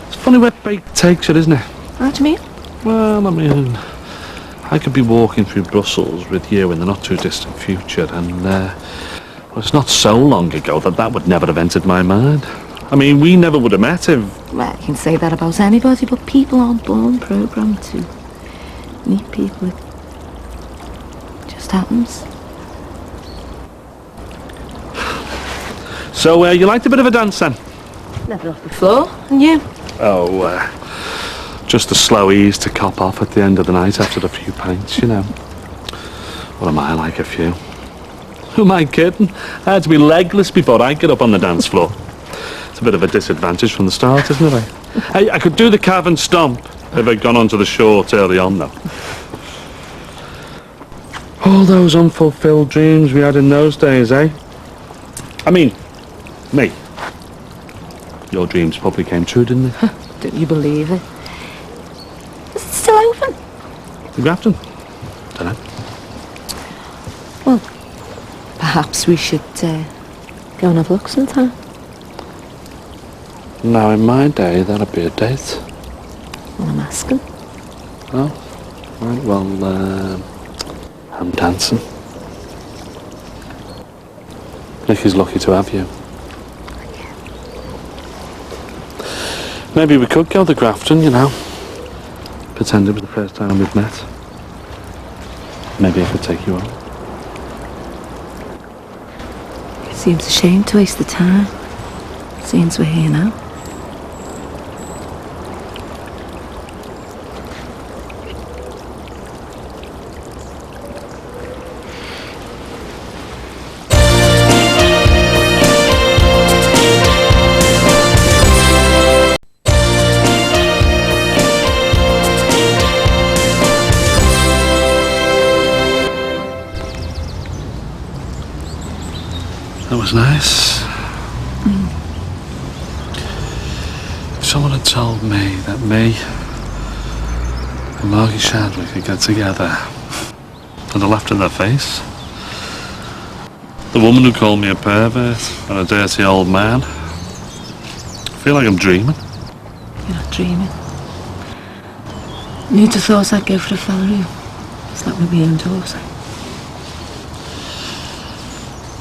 It's funny where fate takes it, isn't it? How do you mean? Well, I mean, I could be walking through Brussels with you in the not-too-distant future, and Well, it's not so long ago that would never have entered my mind. I mean, we never would have met if... Well, you can say that about anybody, but people aren't born programmed to meet people. It just happens. So, you liked a bit of a dance then? Never off the floor, and you? Oh, just a slow ease to cop off at the end of the night after a few pints, you know. What am I like, a few? Who am I kidding? I had to be legless before I get up on the dance floor. It's a bit of a disadvantage from the start, isn't it? Hey, I could do the calf and stomp if I'd gone onto the short early on, though. All those unfulfilled dreams we had in those days, eh? I mean, me. Your dreams probably came true, didn't they? Don't you believe it? Is it still open? The Grafton? Dunno. Well, perhaps we should go and have a look sometime. Now, in my day, that'd be a date. Well, I'm asking. Oh, right, well, I'm dancing. Nikki's lucky to have you. Maybe we could go to Grafton, you know. Pretend it was the first time we've met. Maybe I could take you on. It seems a shame to waste the time, since we're here now. That was nice. If someone had told me that me and Margi Shadley could get together, I'd have laughed in their face. The woman who called me a pervert and a dirty old man. I feel like I'm dreaming. You're not dreaming. You'd have thought I'd go for a fella who slept with me indoors.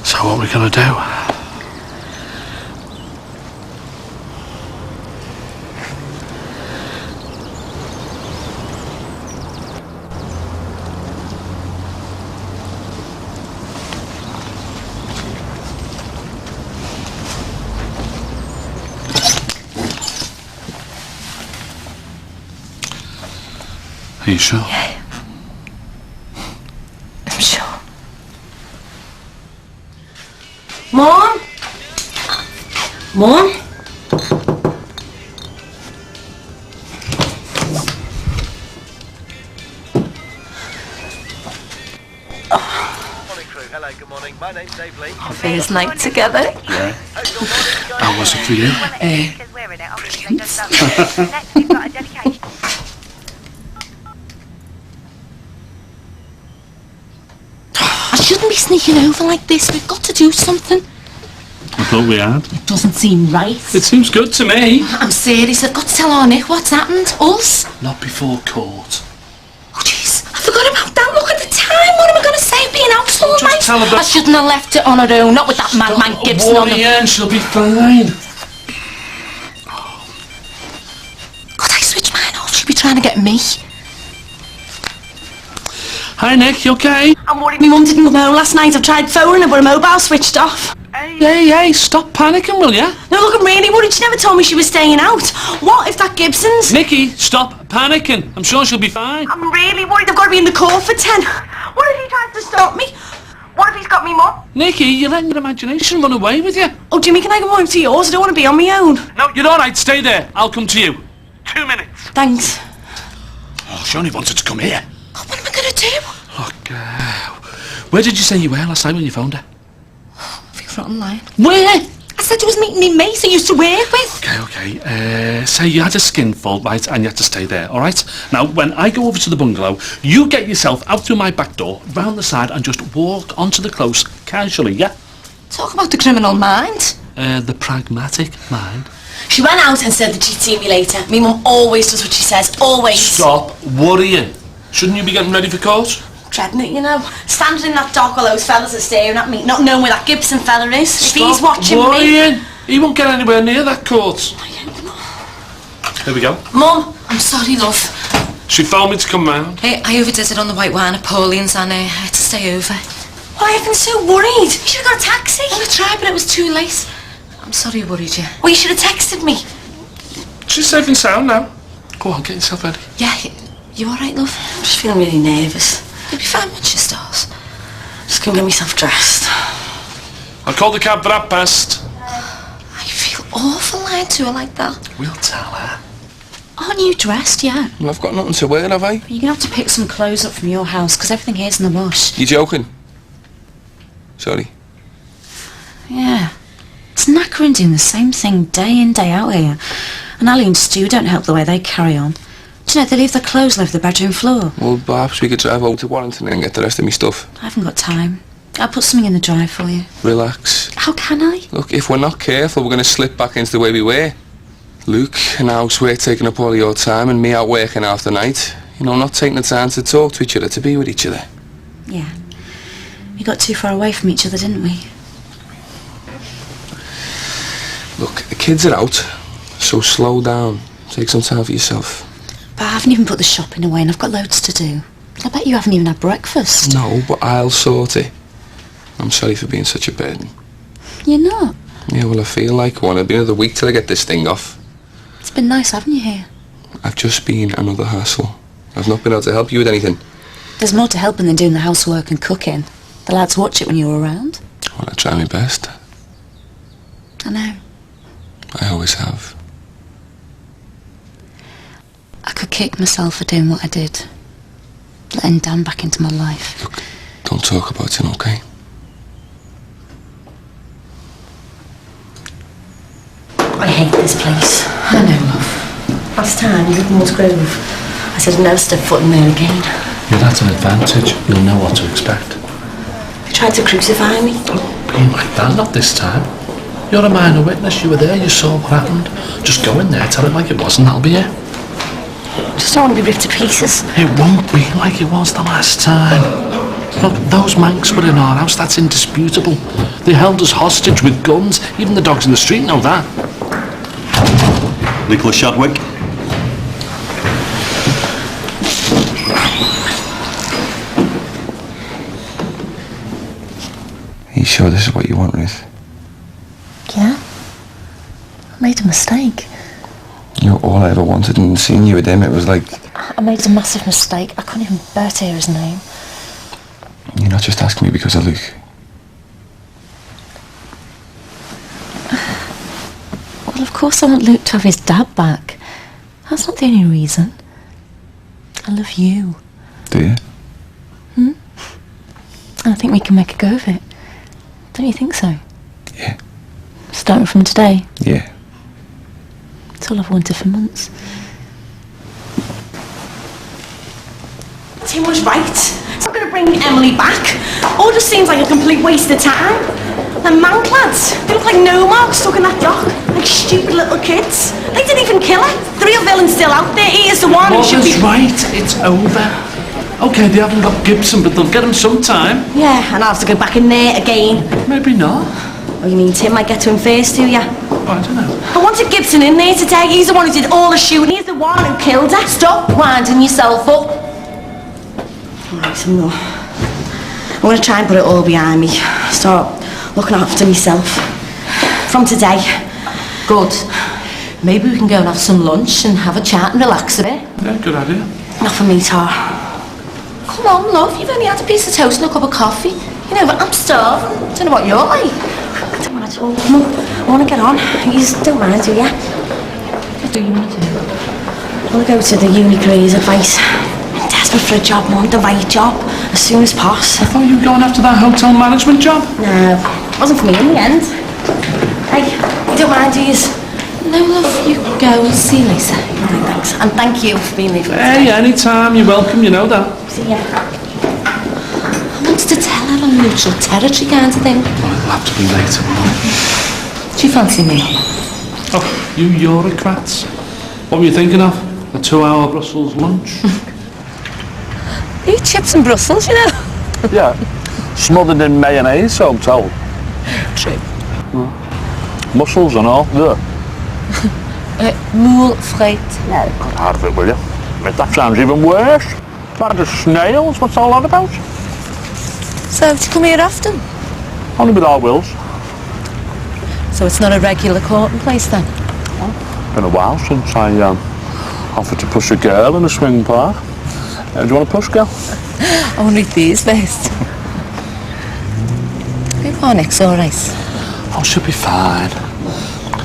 So what are we gonna do? Are you sure? Yeah. I'm sure. Mom? Mom? Morning crew, hello, good morning. My name's Dave Lee. First night together. Yeah. How was it for you? Next we've got a dedication. I shouldn't be sneaking over like this. We've got to do something. I thought we had. It doesn't seem right. It seems good to me. I'm serious. I've got to tell our Nick what's happened. Us. Not before court. Oh, jeez. I forgot about that. Look at the time. What am I going to say? Being out all Just night? tell her that- I shouldn't have left it on her own. Not with that madman Gibson on the... and she'll be fine. God, I switched mine off. She'd be trying to get me. Hi Nick, you okay? I'm worried my mum didn't come home last night. I've tried phoning her, but her mobile switched off. Hey, stop panicking, will ya? No, look, I'm really worried. She never told me she was staying out. What if that Gibson's... Nikki, stop panicking. I'm sure she'll be fine. I'm really worried. I've got to be in the court for 10. What if he tries to stop me? What if he's got me mum? Nikki, you're letting your imagination run away with you. Oh, Jimmy, can I go home to yours? I don't want to be on my own. No, you're alright, stay there. I'll come to you. 2 minutes. Thanks. Oh, she only wanted to come here. God, what am I going to do? Look, where did you say you were last night when you phoned her? I think you're online. Where? I said I was meeting me mate I used to work with. Okay. Say you had a skinful, right, and you had to stay there, alright? Now, when I go over to the bungalow, you get yourself out through my back door, round the side, and just walk onto the close casually, yeah? Talk about the criminal mind. The pragmatic mind. She went out and said that she'd see me later. Me mum always does what she says, always. Stop worrying. Shouldn't you be getting ready for court? dreading it, you know. Standing in that dock while those fellas are staring at me, not knowing where that Gibson fella is. If he's watching worrying. He won't get anywhere near that court. Here we go. Mum, I'm sorry, love. She phoned me to come round. Hey, I overdid it on the white wine Napoleons and I had to stay over. Well, I've been so worried. You should have got a taxi. Well, I tried, but it was too late. I'm sorry I worried you. Well, you should have texted me. She's safe and sound now. Go on, get yourself ready. Yeah, you alright, love? I'm just feeling really nervous. You'll be fine once she starts. Just gonna get myself dressed. I'll call the cab for 1:30. I feel awful lying to her like that. We'll tell her. Aren't you dressed yet? Well, I've got nothing to wear, have I? You're gonna have to pick some clothes up from your house because everything here's in the wash. You joking? Sorry. Yeah. It's knackering doing the same thing day in, day out here. And Ali and Stu don't help the way they carry on. Do you know, they leave their clothes all over the bedroom floor. Well, perhaps we could drive over to Warrington and get the rest of me stuff. I haven't got time. I'll put something in the dryer for you. Relax. How can I? Look, if we're not careful, we're going to slip back into the way we were. Luke and housework taking up all your time and me out working half the night. You know, not taking the time to talk to each other, to be with each other. Yeah. We got too far away from each other, didn't we? Look, the kids are out, so slow down. Take some time for yourself. But I haven't even put the shopping away and I've got loads to do. I bet you haven't even had breakfast. No, but I'll sort it. I'm sorry for being such a burden. You're not? Yeah, well, I feel like one. It'll be another week till I get this thing off. It's been nice having you here. I've just been another hassle. I've not been able to help you with anything. There's more to helping than doing the housework and cooking. The lads watch it when you're around. Well, I try my best. I know. I always have. I could kick myself for doing what I did. Letting Dan back into my life. Look, don't talk about it, okay? I hate this place. I know, love. Last time, you lived in Woods Grove. I said I'd never step foot in there again. Yeah, that's an advantage. You'll know what to expect. They tried to crucify me. Don't be like that, not this time. You're a minor witness, you were there, you saw what happened. Just go in there, tell it like it was and that'll be it. I just don't want to be ripped to pieces. It won't be like it was the last time. Look, those Mancs were in our house, that's indisputable. They held us hostage with guns. Even the dogs in the street know that. Nicholas Shadwick. Are you sure this is what you want, Ruth? Yeah? I made a mistake. You're all I ever wanted, and seeing you with him, it was like... I made a massive mistake. I couldn't even bear to hear his name. You're not just asking me because of Luke. Well, of course I want Luke to have his dad back. That's not the only reason. I love you. Do you? And I think we can make a go of it. Don't you think so? Yeah. Starting from today. Yeah. It's all I've wanted for months. Tim was right. It's not going to bring Emily back. All just seems like a complete waste of time. Them mank lads, they look like nomads stuck in that dock. Like stupid little kids. They didn't even kill her. The real villain's still out there. He is the one who should be... right, it's over. Okay, they haven't got Gibson, but they'll get him sometime. Yeah, and I'll have to go back in there again. Maybe not. Oh, you mean Tim might get to him first, do ya? I don't know. I wanted Gibson in there today. He's the one who did all the shooting. He's the one who killed her. Stop winding yourself up. Alright, I'm going to try and put it all behind me. Start looking after myself. From today. Good. Maybe we can go and have some lunch and have a chat and relax a bit. Yeah, good idea. Not for me, Tar. Come on, love. You've only had a piece of toast and a cup of coffee. You know, but I'm starving. Don't know what you're like. I don't want to talk. Mum, I want to get on. You just don't mind, do ya? What do you want to do? I want to go to the uni careers advice. I'm desperate for a job, Mum. The right job. As soon as possible. I thought you were going after that hotel management job. No, it wasn't for me in the end. Hey, you don't mind, do you? No, love, you go. We'll see you later. Alright, thanks. And thank you for being there for me Hey, today. anytime, you're welcome, you know that. See ya. I wanted to tell her on neutral territory kind of thing. Well, it'll have to be later, won't it? Do you fancy me? Oh, you bureaucrats. What were you thinking of? A 2-hour Brussels lunch? Eat chips in Brussels, you know. Yeah, smothered in mayonnaise, so I'm told. True. Mussels and all. Yeah. Moule frite. No, get out of it, will you? That sounds even worse. Bad as snails. What's all that about? So, do you come here often? Only with our wills. So it's not a regular courting place then? Been a while since I offered to push a girl in a swing park. Do you want to push, girl? Only these days. Hope our Nick's alright. Oh, she'll be fine.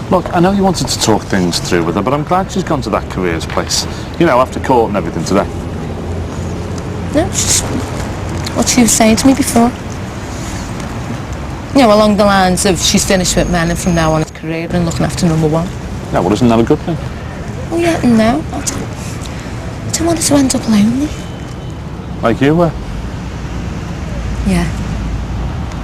Look, I know you wanted to talk things through with her, but I'm glad she's gone to that careers place. You know, after court and everything today. No, it's just what she was saying to me before. You know, along the lines of she's finished with men and from now on it's career and looking after number one. Yeah, well, isn't that a good thing? Well, yeah, no. I don't want her to end up lonely. Like you were. Yeah.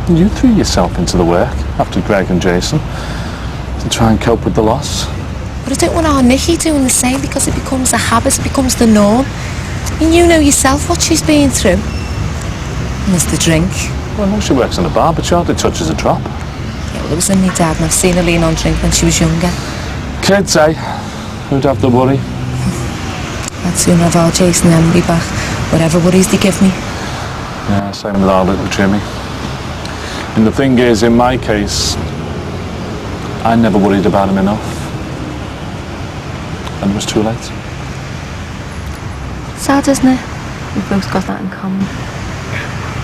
You threw yourself into the work after Greg and Jason to try and cope with the loss. But I don't want our Nikki doing the same because it becomes a habit, it becomes the norm. And you know yourself what she's been through. And there's the drink. Well, I know she works in a bar, but she hardly touches a drop. Yeah, well, it was in my dad and I've seen her lean on drink when she was younger. Kids, eh? Who'd have the worry? I'd sooner have our Jason and Emily back, whatever worries they give me. Yeah, same with our little Jimmy. And the thing is, in my case, I never worried about him enough. And it was too late. Sad, isn't it? We've both got that in common.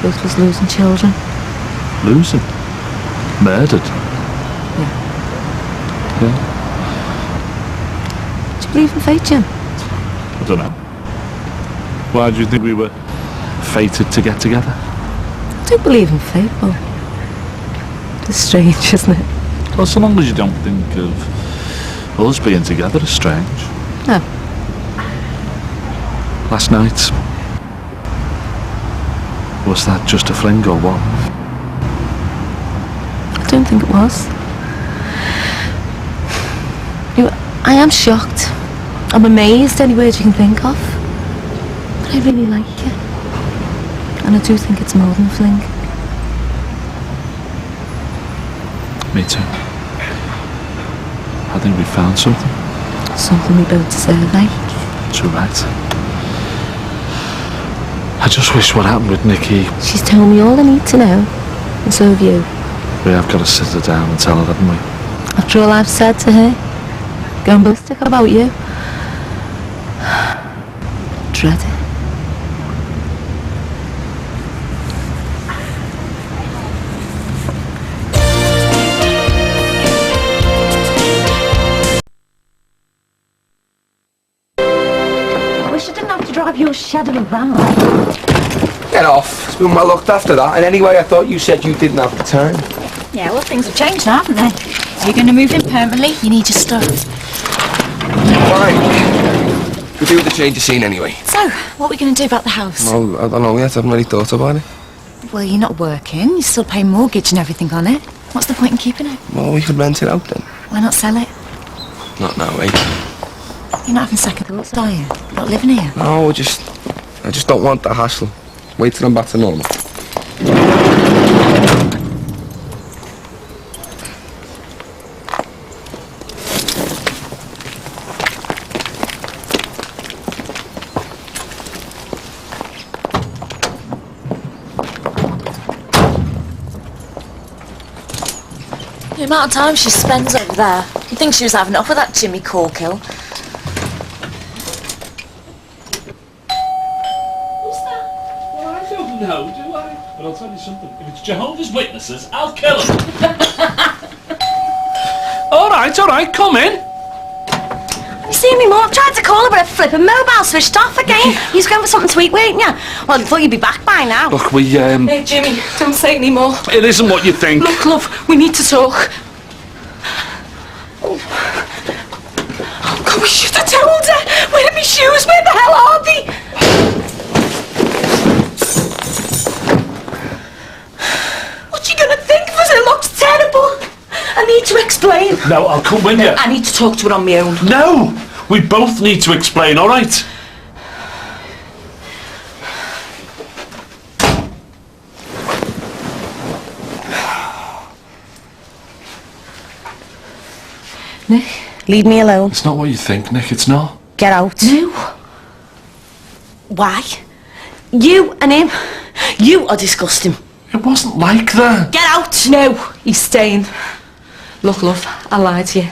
Both of us losing children. Losing? Murdered? Yeah. Yeah? Do you believe in fate, Jim? I don't know. Why do you think we were fated to get together? I do believe in fate, but it's strange, isn't it? Well, so long as you don't think of us being together as strange. No. Last night, was that just a fling or what? I don't think it was. You know, I am shocked. I'm amazed, any word you can think of. But I really like you. And I do think it's more than a fling. Me too. I think we found something. Something we both deserve, eh? Too right. I just wish what happened with Nikki. She's told me all I need to know. And so have you. We have got to sit her down and tell her, haven't we? After all I've said to her, going ballistic about you. Dread it. I wish I didn't have to drive your shadow around. Get off. It's been well looked after that. And anyway, I thought you said you didn't have the time. Yeah, well, things have changed now, haven't they? You're going to move in permanently, you need your stuff. Fine. We do the change of scene anyway. So, what are we going to do about the house? Well, I don't know yet. I haven't really thought about it. Well, you're not working, you're still paying mortgage and everything on it. What's the point in keeping it? Well, we could rent it out then. Why not sell it? Not now, eh? You're not having second thoughts, are you? You're not living here? No, I just don't want the hassle. Wait till I'm back to normal. The amount of time she spends over there. You'd think she was having enough of that Jimmy Corkill. No, do I? But I'll tell you something. If it's Jehovah's Witnesses, I'll kill them. all right, come in. Have you seen me more? I've tried to call her, but her flipping mobile switched off again. You was going for something to eat, weren't you? Well, I thought you'd be back by now. Look, we, Hey, Jimmy, don't say any more. It isn't what you think. Look, love, we need to talk. Oh, God, we should have told her. Where are my shoes? Where the hell are they? What's she gonna think of us? It looks terrible. I need to explain. No, I'll come with you. I need to talk to her on my own. No! We both need to explain, all right? Nick? Leave me alone. It's not what you think, Nick, it's not. Get out. No. Why? You and him. You are disgusting. It wasn't like that. Get out. No, he's staying. Look, love, I lied to you.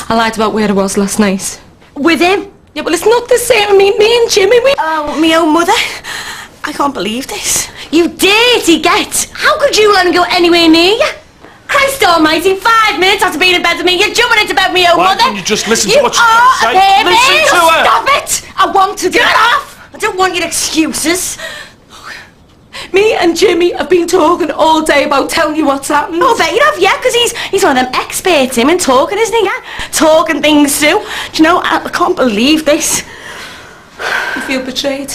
I lied about where I was last night. With him? Yeah, well, it's not the same. I mean, me and Jimmy, we... Oh, me own mother. I can't believe this. You dirty get. How could you let him go anywhere near you? Christ almighty, 5 minutes after being in bed with me, you're jumping into bed with me own Why mother. don't you just listen to You what she are has to a say? baby. Listen to her. Stop it. I want to get off. I don't want your excuses. Me and Jimmy have been talking all day about telling you what's happened. Oh, I bet you have, yeah, because he's one of them experts, him, in talking, isn't he, yeah? Talking things through. Do you know, I can't believe this. You feel betrayed.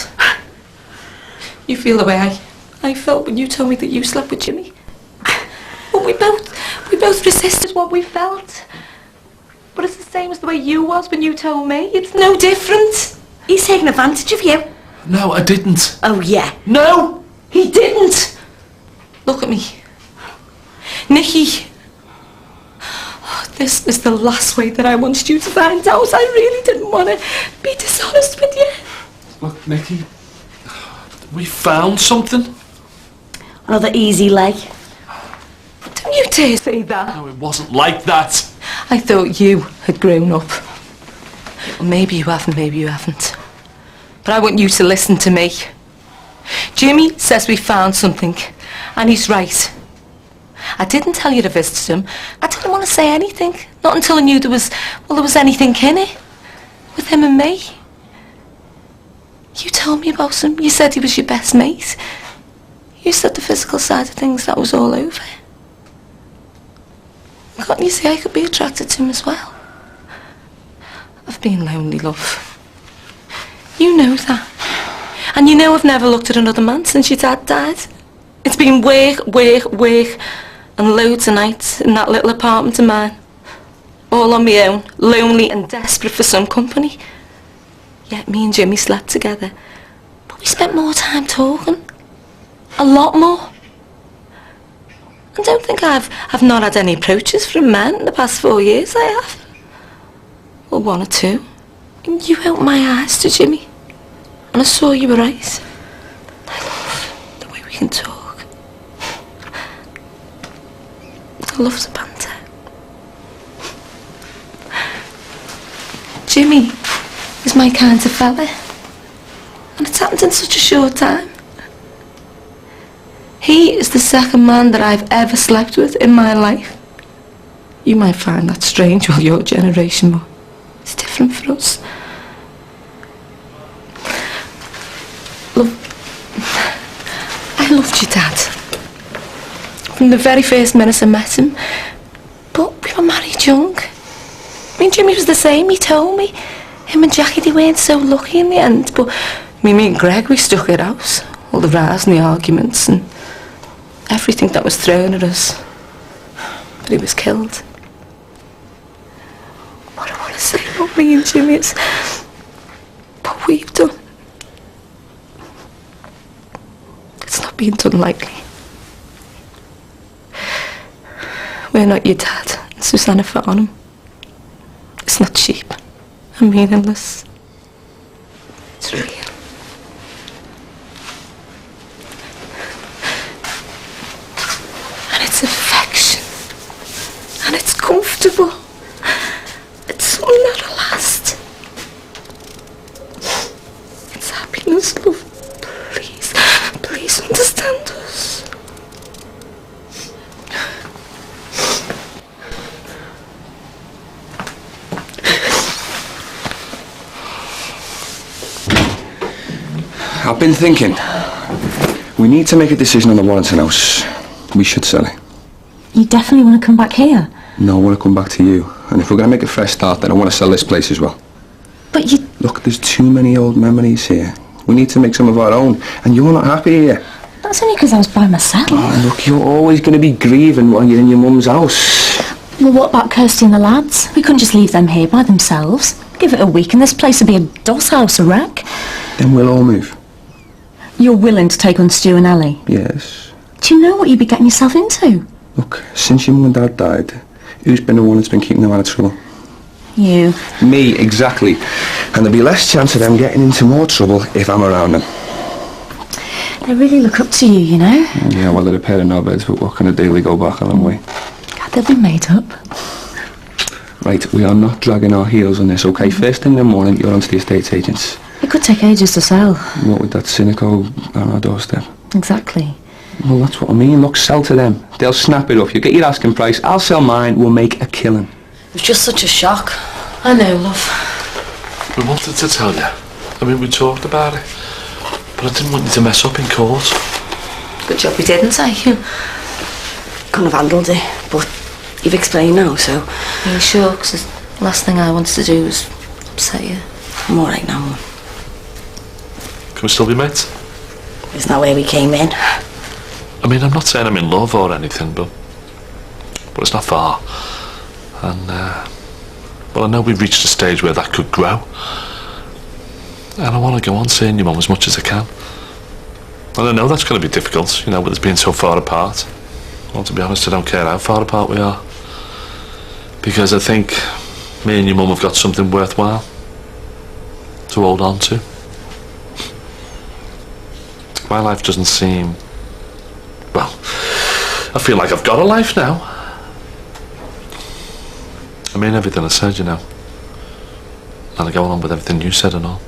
You feel the way I felt when you told me that you slept with Jimmy. But we both resisted what we felt. But it's the same as the way you was when you told me. It's no different. He's taking advantage of you. No, I didn't. Oh, yeah. No! He didn't. Look at me. Nikki. Oh, this is the last way that I wanted you to find out. I really didn't want to be dishonest with you. Look, Nikki, we found something. Another easy leg. Don't you dare say that. No, it wasn't like that. I thought you had grown up. Well, maybe you haven't, maybe you haven't. But I want you to listen to me. Jimmy says we found something, and he's right. I didn't tell you to visit him. I didn't want to say anything, not until I knew there was anything in it, with him and me. You told me about him. You said he was your best mate. You said the physical side of things, that was all over. Can't you see I could be attracted to him as well? I've been lonely, love. You know that. And you know I've never looked at another man since your dad died. It's been work, work, work, and loads of nights in that little apartment of mine. All on my own, lonely and desperate for some company. Yet me and Jimmy slept together. But we spent more time talking. A lot more. I don't think I've not had any approaches from men in the past 4 years, I have. Well, 1 or 2. And you opened my eyes to Jimmy. And I saw you were right. I love the way we can talk. I love the banter. Jimmy is my kind of fella. And it's happened in such a short time. He is the second man that I've ever slept with in my life. You might find that strange with your generation, but it's different for us. Look, I loved your dad. From the very first minute I met him. But we were married young. Me and Jimmy was the same, he told me. Him and Jackie, they weren't so lucky in the end, but me and Greg, we stuck it out. All the rows and the arguments and everything that was thrown at us. But he was killed. What I want to say about me and Jimmy is what we've done. It's not being done lightly. We're not your dad and Susanna Farnham. It's not cheap and meaningless. It's real. And it's affection. And it's comfortable. It's something that'll last. It's happiness, love. Please, please understand us. I've been thinking. We need to make a decision on the Warrington house. We should sell it. You definitely want to come back here? No, I want to come back to you. And if we're going to make a fresh start, then I want to sell this place as well. But you... Look, there's too many old memories here. We need to make some of our own. And you're not happy here. That's only because I was by myself. Oh, look, you're always going to be grieving while you're in your mum's house. Well, what about Kirsty and the lads? We couldn't just leave them here by themselves. Give it a week and this place would be a doss house, a wreck. Then we'll all move. You're willing to take on Stu and Ellie? Yes. Do you know what you'd be getting yourself into? Look, since your mum and dad died, who's been the one that's been keeping them out of trouble? You. Me, exactly. And there'll be less chance of them getting into more trouble if I'm around them. They really look up to you, you know? Yeah, well, they're a pair of knobheads, but what can a daily go back a long way? God, they'll be made up. Right, we are not dragging our heels on this, okay? First thing in the morning, you're onto the estate agents. It could take ages to sell. What with that cynical on our doorstep? Exactly. Well, that's what I mean. Look, sell to them. They'll snap it up. You get your asking price. I'll sell mine. We'll make a killing. It was just such a shock. I know, love. We wanted to tell you. I mean, we talked about it. But I didn't want you to mess up in court. Good job we didn't, you? Couldn't have handled it, but you've explained now, so... Are you sure? Because the last thing I wanted to do was upset you. I'm alright now, Mum. Can we still be mates? Isn't that where we came in? I mean, I'm not saying I'm in love or anything, but it's not far. And, well, I know we've reached a stage where that could grow. And I want to go on seeing your mum as much as I can. And I know that's going to be difficult, you know, with us being so far apart. Well, to be honest, I don't care how far apart we are. Because I think me and your mum have got something worthwhile to hold on to. My life doesn't seem... Well, I feel like I've got a life now. I mean everything I said, you know. And I go on with everything you said and all.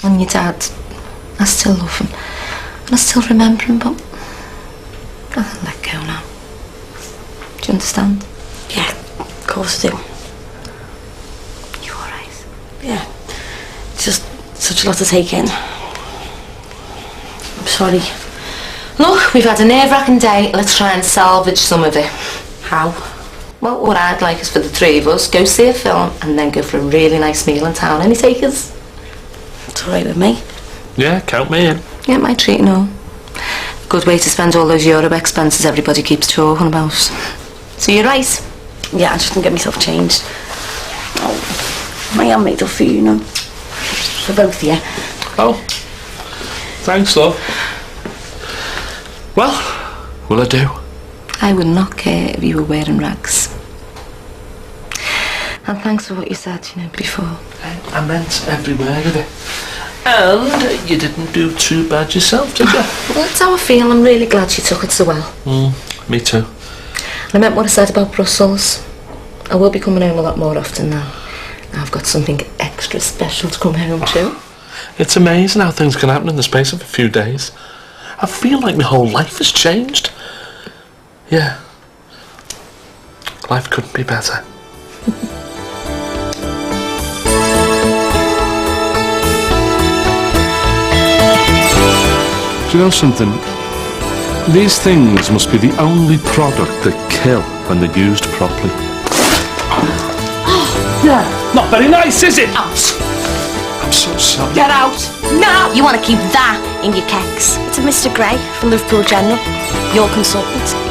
And your dad, I still love him. And I still remember him, but I can let go now. Do you understand? Yeah, of course I do. You alright? Yeah. It's just such a lot to take in. I'm sorry. Look, we've had a nerve-wracking day. Let's try and salvage some of it. How? Well, what I'd like is for the three of us, go see a film and then go for a really nice meal in town. Any takers? It's alright with me. Yeah, count me in. Yeah, my treat and all. Good way to spend all those Euro expenses everybody keeps talking about. So you're right? Yeah, I just didn't get myself changed. Oh, I am made up for you, you know. For both of you. Oh, thanks, love. Well, will I do? I would not care if you were wearing rags. And thanks for what you said, you know, before. I meant every word of it. And you didn't do too bad yourself, did you? Well, that's how I feel. I'm really glad she took it so well. Me too. And I meant what I said about Brussels. I will be coming home a lot more often now. I've got something extra special to come home to. It's amazing how things can happen in the space of a few days. I feel like my whole life has changed. Yeah. Life couldn't be better. Do you know something? These things must be the only product that kill when they're used properly. Yeah. Not very nice, is it? Out. I'm so sorry. Get out. No. You want to keep that in your keks. It's a Mr. Gray from Liverpool General, your consultant.